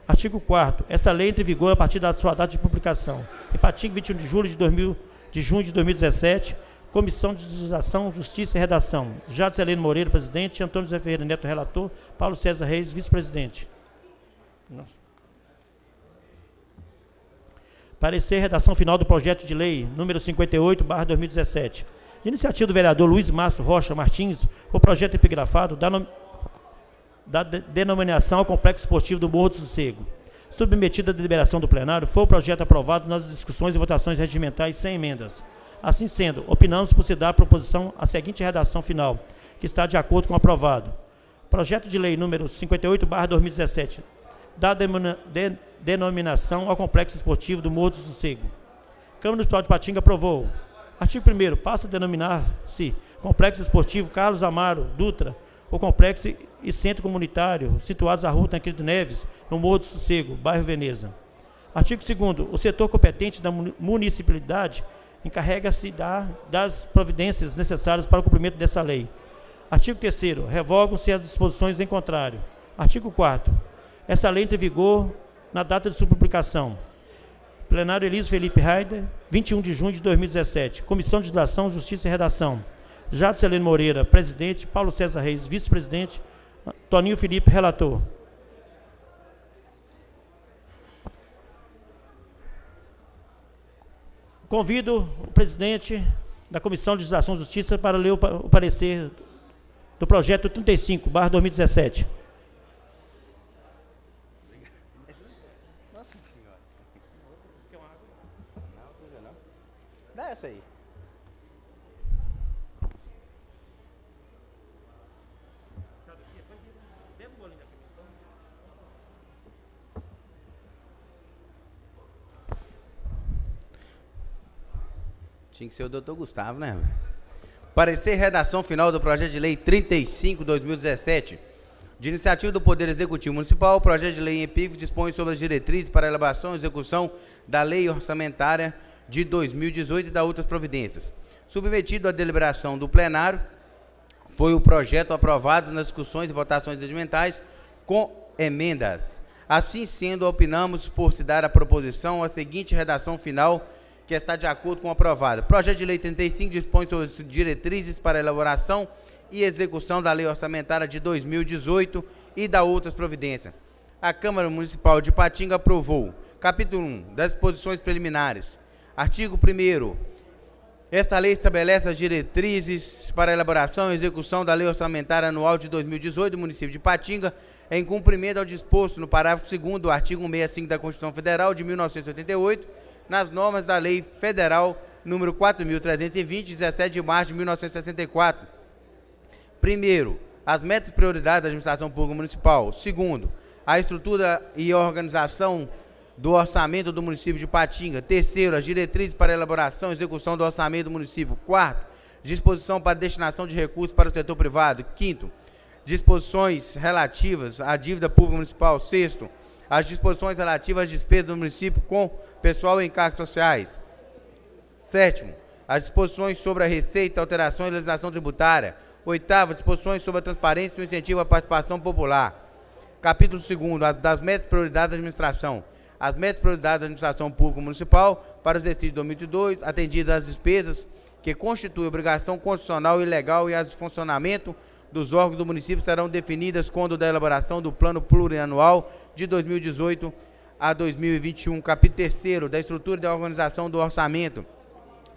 Speaker 8: Artigo 4º. Essa lei entra em vigor a partir da sua data de publicação. Ipatinga, 21 de junho de 2017. Comissão de Legislação, Justiça e Redação. Jadson Heleno Moreira, presidente. Antônio José Ferreira Neto, relator. Paulo César Reis, vice-presidente. Parecer redação final do projeto de lei número 58/2017. De iniciativa do vereador Luiz Márcio Rocha Martins, o projeto epigrafado da denominação ao Complexo Esportivo do Morro do Sossego. Submetido à deliberação do plenário, foi o projeto aprovado nas discussões e votações regimentais sem emendas. Assim sendo, opinamos por se dar à proposição a seguinte redação final, que está de acordo com o aprovado. Projeto de lei número 58/2017. Da denominação ao Complexo Esportivo do Morro do Sossego. Câmara Municipal de Ipatinga aprovou. Artigo 1º. Passa a denominar-se Complexo Esportivo Carlos Amaro Dutra, o Complexo e Centro Comunitário, situados à Rua Tancredo Neves, no Morro do Sossego, bairro Veneza. Artigo 2º. O setor competente da municipalidade encarrega-se das providências necessárias para o cumprimento dessa lei. Artigo 3º. Revogam-se as disposições em contrário. Artigo 4º. Essa lei entra em vigor na data de sua publicação. Plenário Elísio Felipe Raider, 21 de junho de 2017. Comissão de Legislação, Justiça e Redação. Jadson Heleno Moreira, presidente. Paulo César Reis, vice-presidente. Toninho Felipe, relator. Convido o presidente da Comissão de Legislação e Justiça para ler o parecer do projeto 35/2017.
Speaker 4: Dá essa aí. Tinha que ser o doutor Gustavo, né? Parecer redação final do projeto de lei 35/2017. De iniciativa do Poder Executivo Municipal, o projeto de lei em epígrafe dispõe sobre as diretrizes para a elaboração e execução da lei orçamentária de 2018 e da outras providências. Submetido à deliberação do plenário, foi o projeto aprovado nas discussões e votações regimentais com emendas. Assim sendo, opinamos por se dar a proposição a seguinte redação final, que está de acordo com o aprovado. Projeto de lei 35 dispõe sobre as diretrizes para a elaboração e execução da lei orçamentária de 2018 e da outras providências. A Câmara Municipal de Ipatinga aprovou. Capítulo 1. Das disposições preliminares. Artigo 1º. Esta lei estabelece as diretrizes para a elaboração e execução da Lei Orçamentária Anual de 2018 do município de Ipatinga, em cumprimento ao disposto no parágrafo 2º do artigo 165 da Constituição Federal de 1988, nas normas da Lei Federal número 4.320, 17 de março de 1964. Primeiro, as metas e prioridades da administração pública municipal. Segundo, a estrutura e organização do orçamento do município de Ipatinga. Terceiro, as diretrizes para a elaboração e execução do orçamento do município. Quarto, disposição para destinação de recursos para o setor privado. Quinto, disposições relativas à dívida pública municipal. Sexto, as disposições relativas às despesas do município com pessoal e encargos sociais. Sétimo, as disposições sobre a receita, alteração e legislação tributária. Oitavo, disposições sobre a transparência e o incentivo à participação popular. Capítulo 2º, das metas e prioridades da administração. As metas e prioridades da administração pública municipal para o exercício de 2022, atendidas às despesas que constituem obrigação constitucional e legal e as de funcionamento dos órgãos do município serão definidas quando da elaboração do Plano Plurianual de 2018 a 2021. Capítulo 3º, da estrutura e da organização do orçamento.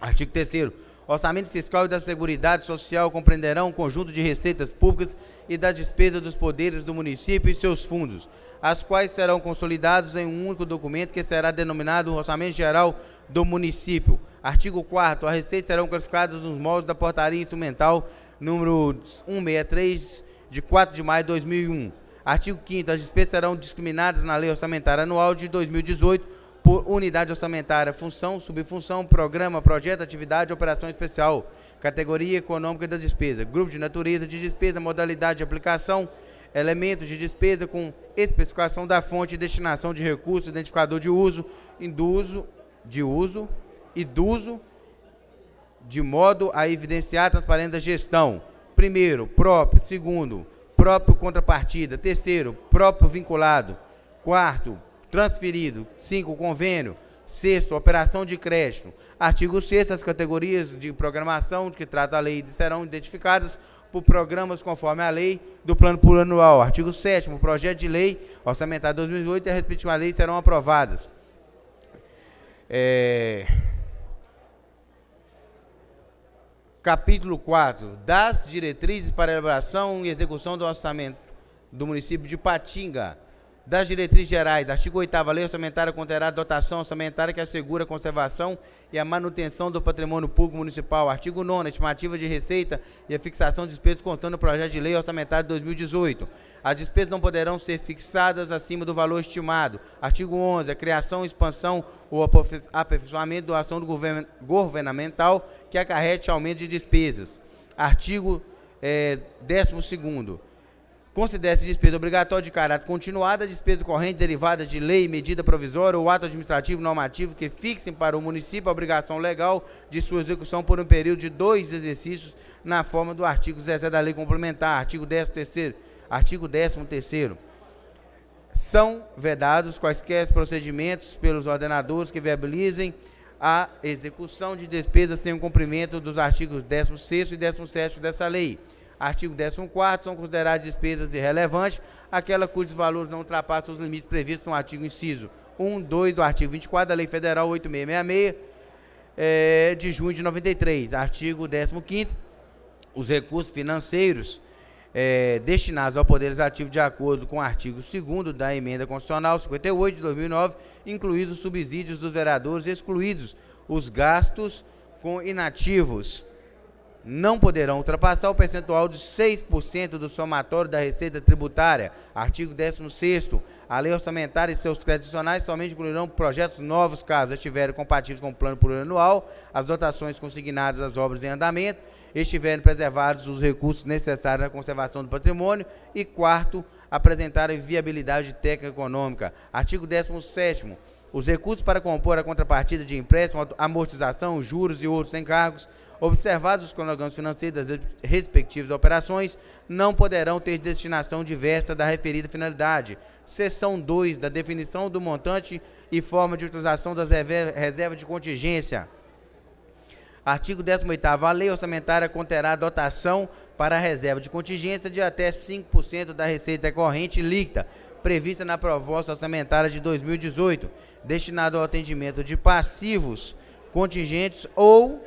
Speaker 4: Artigo 3º. Orçamento fiscal e da Seguridade Social compreenderão um conjunto de receitas públicas e das despesas dos poderes do município e seus fundos, as quais serão consolidados em um único documento que será denominado Orçamento Geral do Município. Artigo 4º. As receitas serão classificadas nos moldes da Portaria Instrumental número 163, de 4 de maio de 2001. Artigo 5º. As despesas serão discriminadas na Lei Orçamentária Anual de 2018 por unidade orçamentária, função, subfunção, programa, projeto, atividade, operação especial, categoria econômica da despesa, grupo de natureza de despesa, modalidade de aplicação, elementos de despesa com especificação da fonte e destinação de recursos, identificador de uso, de modo a evidenciar a transparência da gestão. Primeiro, próprio. Segundo, próprio contrapartida. Terceiro, próprio vinculado. Quarto, transferido. 5, convênio. Sexto, operação de crédito. Artigo 6º, as categorias de programação que trata a lei serão identificadas por programas conforme a lei do Plano Plurianual. Artigo 7º, projeto de lei orçamentária 2008 e a respectiva lei serão aprovadas. Capítulo 4, das diretrizes para a elaboração e execução do orçamento do município de Ipatinga. Das diretrizes gerais, artigo 8º, a lei orçamentária conterá dotação orçamentária que assegura a conservação e a manutenção do patrimônio público municipal. Artigo 9º, a estimativa de receita e a fixação de despesas constando no projeto de lei orçamentária de 2018. As despesas não poderão ser fixadas acima do valor estimado. Artigo 11º, a criação, expansão ou aperfeiçoamento da ação do governamental que acarrete aumento de despesas. Artigo 12º. Considera-se despesa obrigatória de caráter continuado a despesa corrente derivada de lei, medida provisória ou ato administrativo normativo que fixem para o município a obrigação legal de sua execução por um período de 2 exercícios na forma do artigo 17 da lei complementar. Artigo 13º. São vedados quaisquer procedimentos pelos ordenadores que viabilizem a execução de despesas sem o cumprimento dos artigos 16º e 17º dessa lei. Artigo 14º, são consideradas despesas irrelevantes aquelas cujos valores não ultrapassam os limites previstos no artigo inciso 1, 2 do artigo 24 da Lei Federal 8666, de junho de 93. Artigo 15º, os recursos financeiros destinados ao Poder Legislativo de acordo com o artigo 2º da Emenda Constitucional 58 de 2009, incluídos os subsídios dos vereadores, excluídos os gastos com inativos, não poderão ultrapassar o percentual de 6% do somatório da receita tributária. Artigo 16º. A lei orçamentária e seus créditos adicionais somente incluirão projetos novos, caso estiverem compatíveis com o plano plurianual, as dotações consignadas às obras em andamento, estiverem preservados os recursos necessários à conservação do patrimônio. E quarto, apresentarem viabilidade técnica e econômica. Artigo 17º. Os recursos para compor a contrapartida de empréstimo, amortização, juros e outros encargos, observados os cronogramas financeiros das respectivas operações, não poderão ter destinação diversa da referida finalidade. Seção 2, da definição do montante e forma de utilização das reservas de contingência. Artigo 18º. A lei orçamentária conterá dotação para a reserva de contingência de até 5% da receita corrente líquida, prevista na proposta orçamentária de 2018, destinado ao atendimento de passivos contingentes ou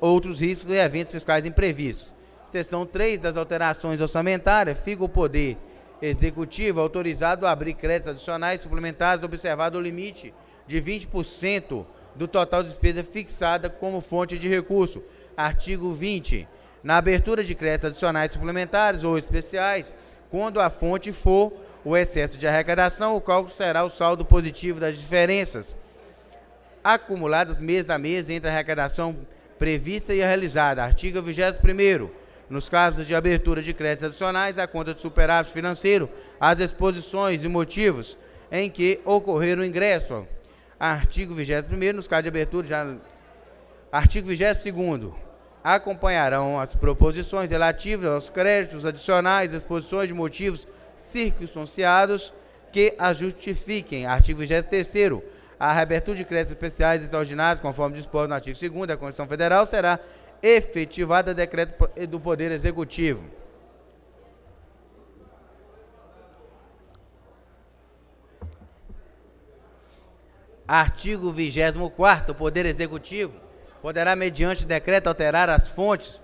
Speaker 4: outros riscos e eventos fiscais imprevistos. Seção 3 das alterações orçamentárias, fica o Poder Executivo autorizado a abrir créditos adicionais suplementares, observado o limite de 20% do total de despesa fixada como fonte de recurso. Artigo 20. Na abertura de créditos adicionais suplementares ou especiais, quando a fonte for o excesso de arrecadação, o cálculo será o saldo positivo das diferenças acumuladas mês a mês entre a arrecadação prevista e a realizada. Artigo 21º. Nos casos de abertura de créditos adicionais à conta de superávit financeiro, as exposições e motivos em que ocorrer o ingresso. Artigo 21º. Nos casos de abertura Artigo 22º. Acompanharão as proposições relativas aos créditos adicionais, exposições de motivos circunstanciados que as justifiquem. Artigo 23º. A reabertura de créditos especiais e extraordinários, conforme disposto no artigo 2º da Constituição Federal, será efetivada a decreto do Poder Executivo. Artigo 24º. O Poder Executivo poderá, mediante decreto, alterar as fontes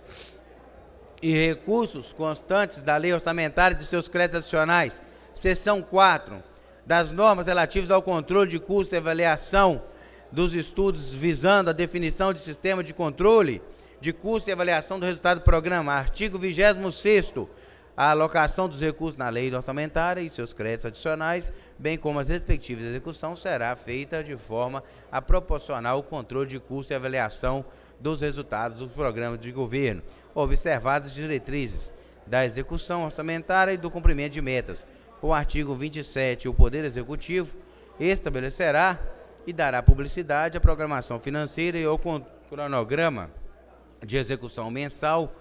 Speaker 4: e recursos constantes da lei orçamentária de seus créditos adicionais. Seção 4. Das normas relativas ao controle de custos e avaliação dos estudos visando a definição de sistema de controle de custo e avaliação do resultado do programa. Artigo 26º. A alocação dos recursos na lei orçamentária e seus créditos adicionais, bem como as respectivas execuções, será feita de forma a proporcionar o controle de custo e avaliação dos resultados dos programas de governo, observadas as diretrizes da execução orçamentária e do cumprimento de metas. O artigo 27, o Poder Executivo estabelecerá e dará publicidade à programação financeira e ao cronograma de execução mensal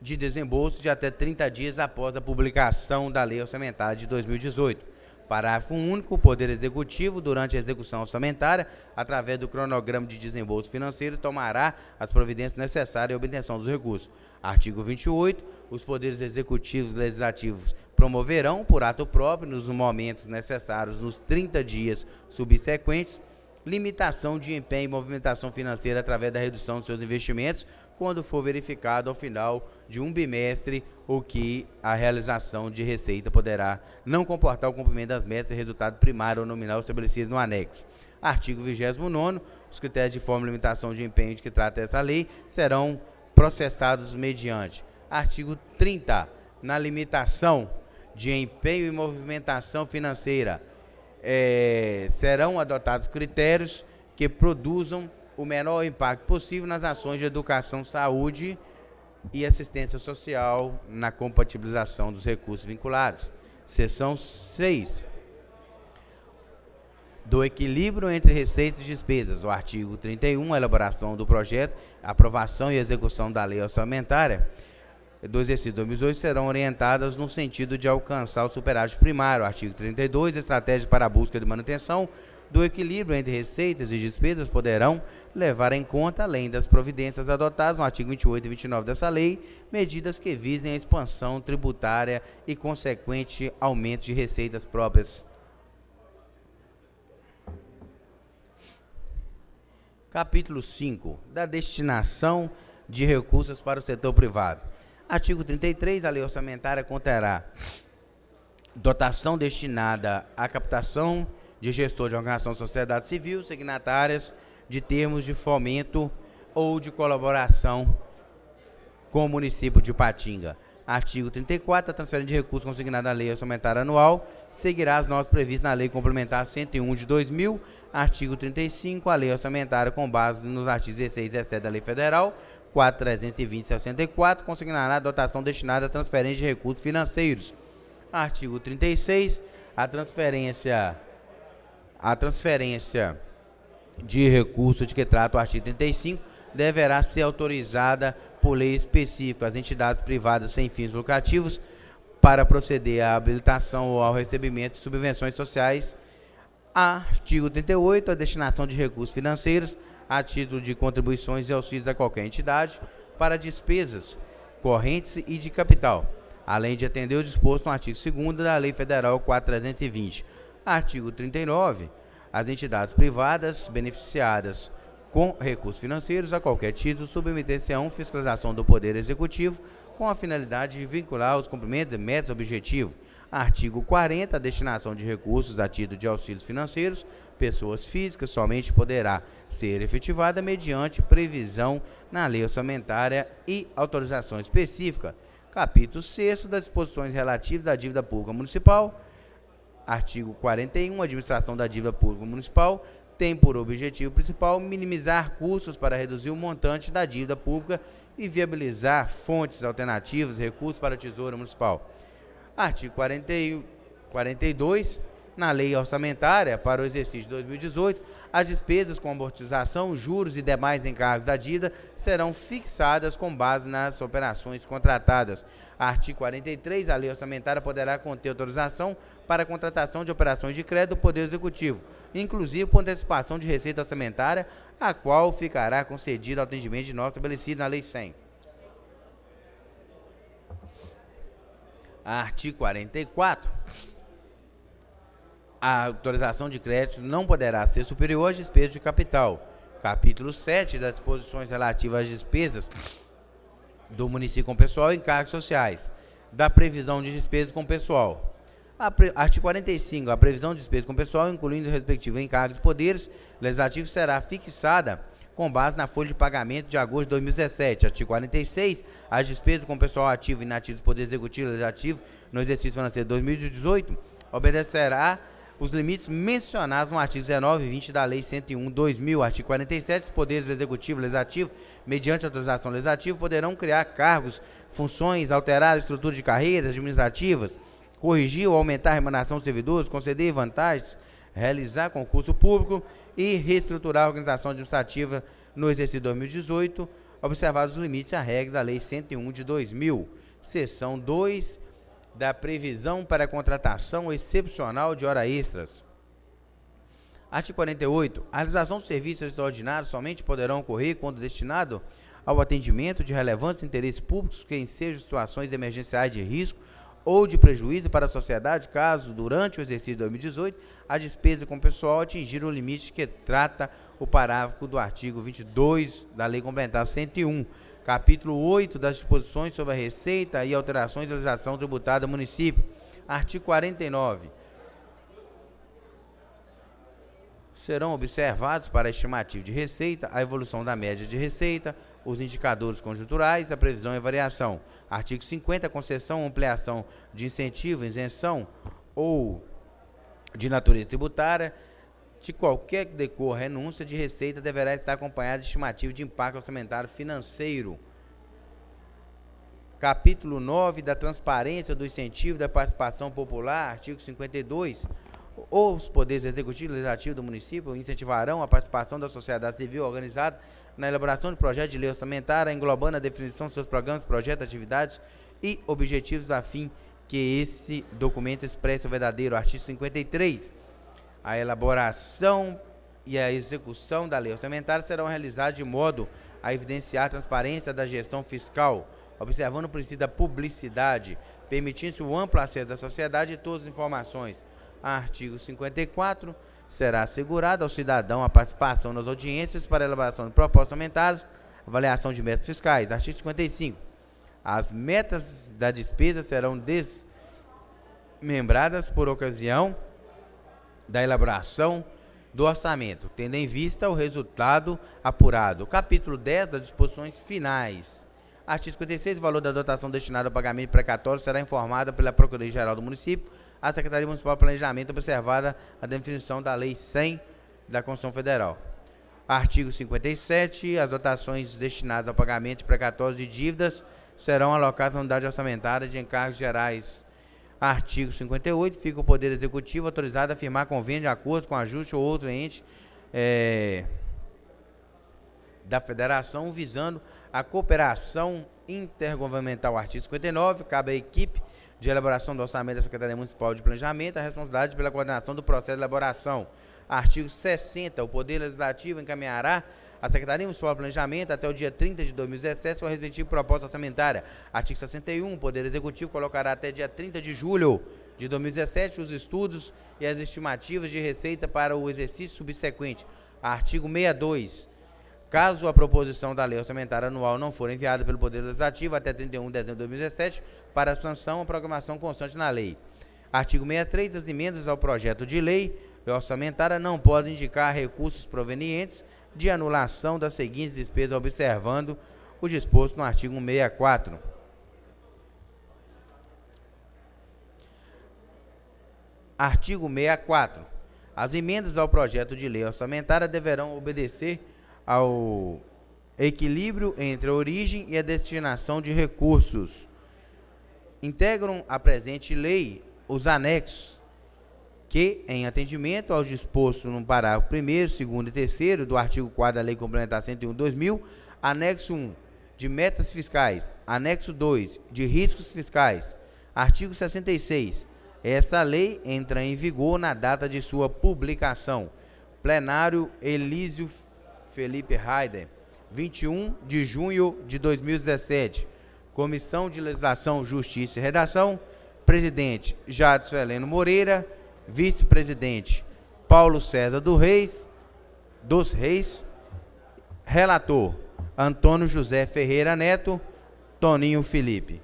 Speaker 4: de desembolso de até 30 dias após a publicação da Lei Orçamentária de 2018. Parágrafo único. O Poder Executivo, durante a execução orçamentária, através do cronograma de desembolso financeiro, tomará as providências necessárias à obtenção dos recursos. Artigo 28. Os poderes executivos e legislativos promoverão, por ato próprio, nos momentos necessários, nos 30 dias subsequentes, limitação de empenho e movimentação financeira através da redução de seus investimentos, quando for verificado ao final de um bimestre ou que a realização de receita poderá não comportar o cumprimento das metas e resultado primário ou nominal estabelecido no anexo. Artigo 29º. Os critérios de forma e limitação de empenho de que trata essa lei serão processados mediante. Artigo 30. Na limitação de empenho e movimentação financeira, serão adotados critérios que produzam o menor impacto possível nas ações de educação, saúde e assistência social na compatibilização dos recursos vinculados. Seção 6. Do equilíbrio entre receitas e despesas. O artigo 31, a elaboração do projeto, aprovação e execução da lei orçamentária do exercício 2018 serão orientadas no sentido de alcançar o superávit primário. Artigo 32, estratégias para a busca de manutenção do equilíbrio entre receitas e despesas poderão levar em conta, além das providências adotadas no artigo 28 e 29 dessa lei, medidas que visem a expansão tributária e consequente aumento de receitas próprias. Capítulo 5. Da destinação de recursos para o setor privado. Artigo 33. A lei orçamentária conterá dotação destinada à captação de gestor de organização da sociedade civil, signatárias de termos de fomento ou de colaboração com o município de Ipatinga. Artigo 34. A transferência de recursos consignada à lei orçamentária anual seguirá as normas previstas na Lei Complementar 101 de 2000. Artigo 35. A lei orçamentária, com base nos artigos 16 e 17 da Lei Federal 4.320 e 64, consignará a dotação destinada à transferência de recursos financeiros. Artigo 36. A transferência de recursos de que trata o artigo 35 deverá ser autorizada por lei específica às entidades privadas sem fins lucrativos para proceder à habilitação ou ao recebimento de subvenções sociais. Artigo 38. A destinação de recursos financeiros a título de contribuições e auxílios a qualquer entidade para despesas correntes e de capital, além de atender o disposto no artigo 2º da Lei Federal 4.320. Artigo 39. As entidades privadas beneficiadas com recursos financeiros a qualquer título, submeter-se-ão fiscalização do Poder Executivo com a finalidade de vincular os cumprimentos de metas objetivos. Artigo 40. A destinação de recursos a título de auxílios financeiros, pessoas físicas, somente poderá ser efetivada mediante previsão na lei orçamentária e autorização específica. Capítulo 6 das disposições relativas à dívida pública municipal. Artigo 41. A administração da dívida pública municipal tem por objetivo principal minimizar custos para reduzir o montante da dívida pública e viabilizar fontes alternativas de recursos para o Tesouro Municipal. Artigo 42. Na lei orçamentária para o exercício de 2018, as despesas com amortização, juros e demais encargos da dívida serão fixadas com base nas operações contratadas. Artigo 43. A lei orçamentária poderá conter autorização para a contratação de operações de crédito do Poder Executivo, inclusive por antecipação de receita orçamentária, a qual ficará concedido ao atendimento de norma estabelecido na Lei 100. Artigo 44. A autorização de crédito não poderá ser superior às despesas de capital. Capítulo 7 das disposições relativas às despesas do município com pessoal e encargos sociais, da previsão de despesas com pessoal. Artigo 45. A previsão de despesas com pessoal, incluindo o respectivo encargo de poderes legislativos, será fixada com base na folha de pagamento de agosto de 2017. Artigo 46. As despesas com pessoal ativo e inativo do Poder Executivo e Legislativo no exercício financeiro de 2018 obedecerá os limites mencionados no artigo 19 e 20 da Lei 101/2000. Artigo 47. Os poderes executivo e legislativo, mediante autorização legislativa, poderão criar cargos, funções, alterar a estrutura de carreiras administrativas, corrigir ou aumentar a remuneração dos servidores, conceder vantagens, realizar concurso público e reestruturar a organização administrativa no exercício de 2018, observados os limites e as regras da Lei 101/2000. Seção 2. Da previsão para a contratação excepcional de horas extras. Artigo 48. A realização de serviços extraordinários somente poderão ocorrer quando destinado ao atendimento de relevantes interesses públicos que ensejam situações emergenciais de risco ou de prejuízo para a sociedade, caso, durante o exercício de 2018, a despesa com pessoal atingir o limite que trata o parágrafo do artigo 22 da Lei Complementar 101. Capítulo 8 das disposições sobre a receita e alterações da legislação tributária do município. Artigo 49. Serão observados para a estimativa de receita a evolução da média de receita, os indicadores conjunturais, a previsão e variação. Artigo 50. Concessão, ampliação de incentivo, isenção ou de natureza tributária de qualquer que decorra renúncia de receita deverá estar acompanhada de estimativa de impacto orçamentário financeiro. Capítulo 9 da transparência do incentivo da participação popular, artigo 52. Os poderes executivo e legislativo do município incentivarão a participação da sociedade civil organizada na elaboração de projetos de lei orçamentária, englobando a definição de seus programas, projetos, atividades e objetivos a fim que esse documento expresse o verdadeiro. Artigo 53. A elaboração e a execução da lei orçamentária serão realizadas de modo a evidenciar a transparência da gestão fiscal, observando o princípio da publicidade, permitindo-se o amplo acesso da sociedade e todas as informações. Artigo 54. Será assegurada ao cidadão a participação nas audiências para a elaboração de propostas orçamentárias, avaliação de metas fiscais. Artigo 55. As metas da despesa serão desmembradas por ocasião da elaboração do orçamento, tendo em vista o resultado apurado. Capítulo 10 das disposições finais. Artigo 56. O valor da dotação destinada ao pagamento precatório será informada pela Procuradoria-Geral do Município à Secretaria Municipal de Planejamento, observada a definição da Lei 100 da Constituição Federal. Artigo 57. As dotações destinadas ao pagamento de precatórios de dívidas serão alocadas na unidade orçamentária de encargos gerais. Artigo 58. Fica o Poder Executivo autorizado a firmar convênio de acordo com ajuste ou outro ente da Federação, visando a cooperação intergovernamental. Artigo 59. Cabe à equipe de elaboração do orçamento da Secretaria Municipal de Planejamento a responsabilidade pela coordenação do processo de elaboração. Artigo 60. O Poder Legislativo encaminhará à Secretaria Municipal de Planejamento até o dia 30 de 2017 sua respectiva proposta orçamentária. Artigo 61. O Poder Executivo colocará até dia 30 de julho de 2017 os estudos e as estimativas de receita para o exercício subsequente. Artigo 62. Caso a proposição da lei orçamentária anual não for enviada pelo Poder Legislativo até 31 de dezembro de 2017 para sanção ou programação constante na lei. Artigo 63. As emendas ao projeto de lei orçamentária não podem indicar recursos provenientes de anulação das seguintes despesas, observando o disposto no artigo 164. Artigo 64. As emendas ao projeto de lei orçamentária deverão obedecer ao equilíbrio entre a origem e a destinação de recursos. Integram a presente lei os anexos que, em atendimento ao disposto no parágrafo 1º, 2º e 3º do artigo 4º da Lei Complementar 101/2000, anexo 1, de metas fiscais, anexo 2, de riscos fiscais, artigo 66. Essa lei entra em vigor na data de sua publicação. Plenário Elísio Felipe Raider, 21 de junho de 2017. Comissão de Legislação, Justiça e Redação, presidente Jadson Heleno Moreira, vice-presidente Paulo César dos Reis, relator Antônio José Ferreira Neto, Toninho Felipe.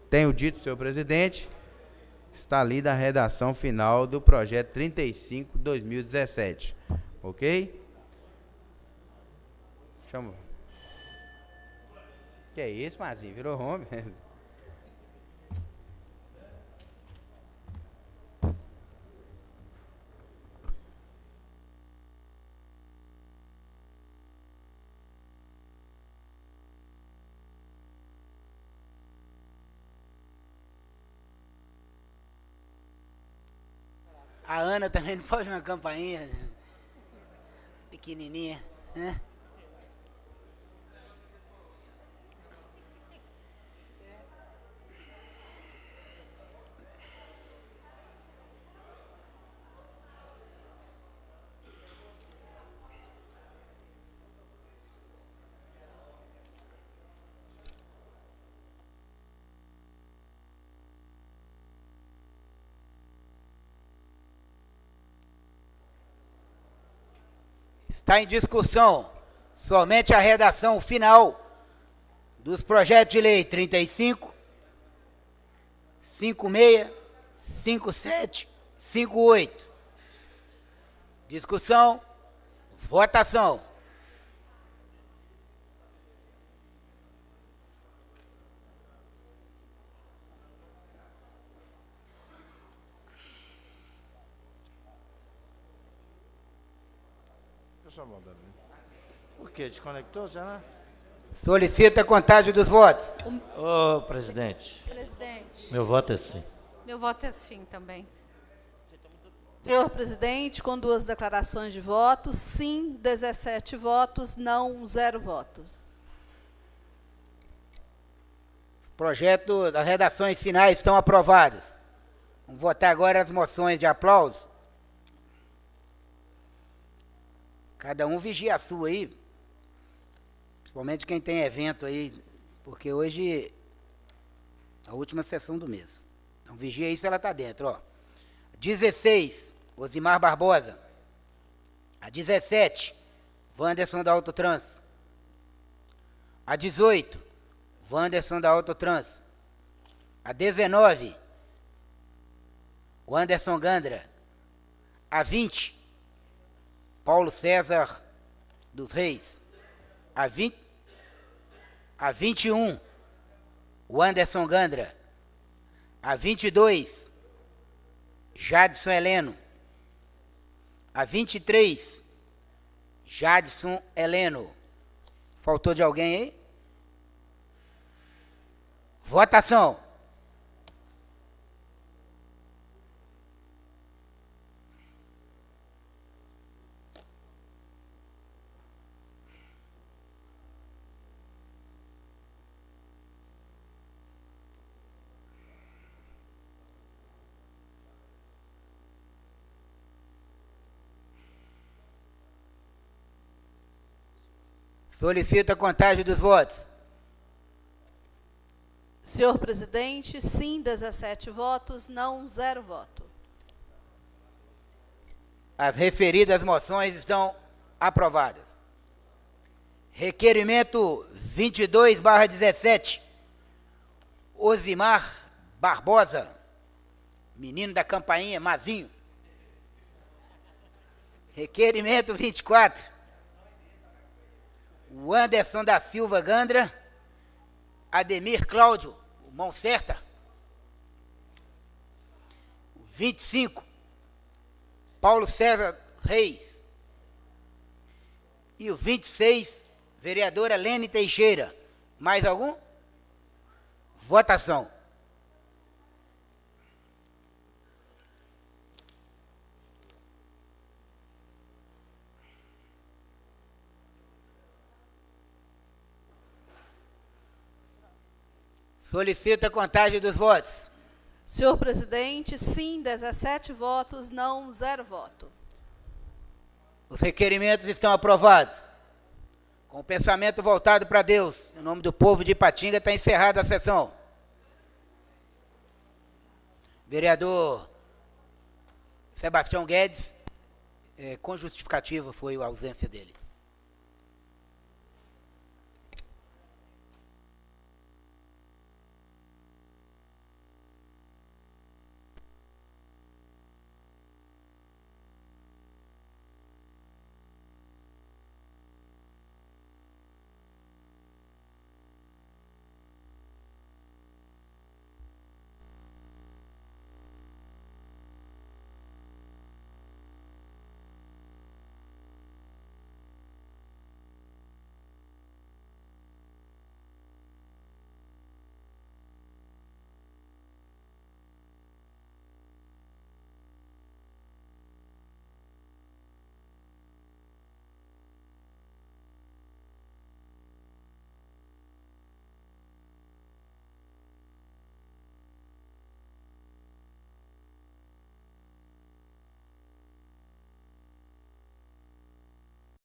Speaker 4: Tenho dito, senhor presidente, está lida a redação final do projeto 35/2017. Ok? Chama. Que é isso, Marzinho? Virou homem.
Speaker 1: A Ana também não pode uma campainha pequenininha, né? Está em discussão somente a redação final dos projetos de lei 35, 56, 57, 58. Discussão, votação.
Speaker 7: Por quê? Desconectou já, né?
Speaker 1: Solicita a contagem dos votos.
Speaker 7: Ô, presidente.
Speaker 9: Presidente,
Speaker 7: Meu voto é sim.
Speaker 9: meu voto é sim também.
Speaker 2: Senhor presidente, com 2 declarações de votos, sim, 17 votos, não, 0 votos.
Speaker 1: Os projetos das redações finais estão aprovados. Vamos votar agora as moções de aplauso. Cada um vigia a sua aí, principalmente quem tem evento aí, porque hoje é a última sessão do mês. Então vigia aí se ela está dentro, ó. 16, Osimar Barbosa. A 17, Wanderson da Autotrans. A 18, Wanderson da Autotrans. A 19, Wanderson Gandra. A 20, Paulo César dos Reis. A 21, Wanderson Gandra. A 22, Jadson Heleno. A 23, Jadson Heleno. Faltou de alguém aí? Votação. Solicito a contagem dos votos.
Speaker 2: Senhor presidente, sim, 17 votos, não, 0 voto.
Speaker 1: As referidas moções estão aprovadas. Requerimento 22/17. Osimar Barbosa, menino da campainha, Mazinho. Requerimento 24. O Anderson da Silva Gandra, Ademir Cláudio, o Mão Certa. 25. Paulo César Reis. E o 26, vereadora Lene Teixeira. Mais algum? Votação. Solicito a contagem dos votos.
Speaker 2: Senhor presidente, sim, 17 votos, não, 0 voto.
Speaker 1: Os requerimentos estão aprovados. Com o pensamento voltado para Deus, em nome do povo de Ipatinga, está encerrada a sessão. Vereador Sebastião Guedes, com justificativa foi a ausência dele.